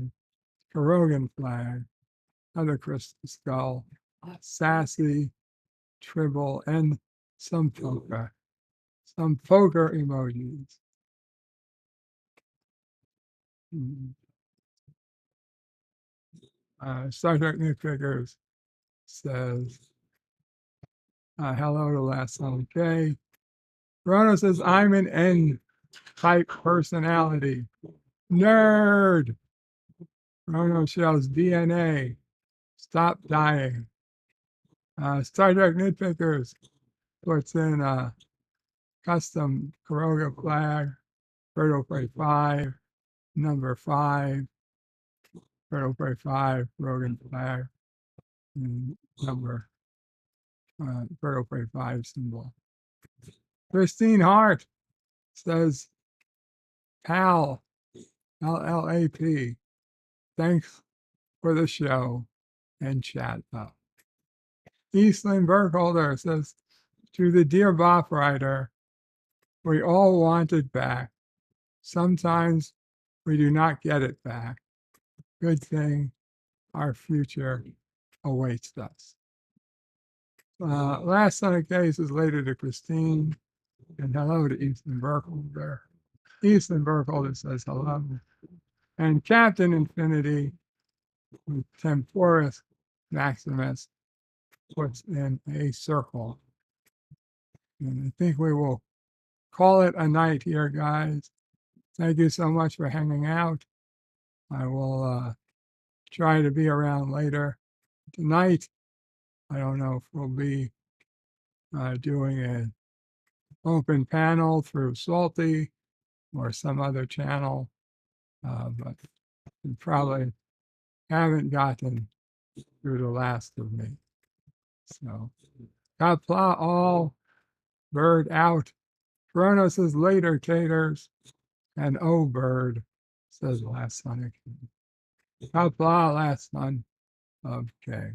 Karogan flag, another crystal skull, sassy, tribble, and some poker emojis. Star Trek Nitpickers says, hello to Last Son K. Rono says, I'm an N-type personality. Nerd. Rono shells DNA. Stop dying. Star Trek Nitpickers puts in a custom Karoga flag, Turtle Prey 5, number 5, Turtle Prey 5, Rogan flag, and number Turtle Prey 5 symbol. Christine Hart says, Pal, LLAP, thanks for the show and chat up. Eastland Burkholder says, to the dear Bop Rider, we all want it back. Sometimes we do not get it back. Good thing our future awaits us. Last Son of Case is later to Christine. And hello to Eastland Burkholder. Eastland Burkholder says hello. And Captain Infinity, Temporis Maximus, puts in a circle. And I think we will call it a night here, guys. Thank you so much for hanging out. I will try to be around later tonight. I don't know if we'll be doing an open panel through Salty or some other channel, but we probably haven't gotten through the last of me. So, Kapla all, bird out. Chrono says later, taters. And oh, bird says Last Son of K. Kapla, Last Son of K.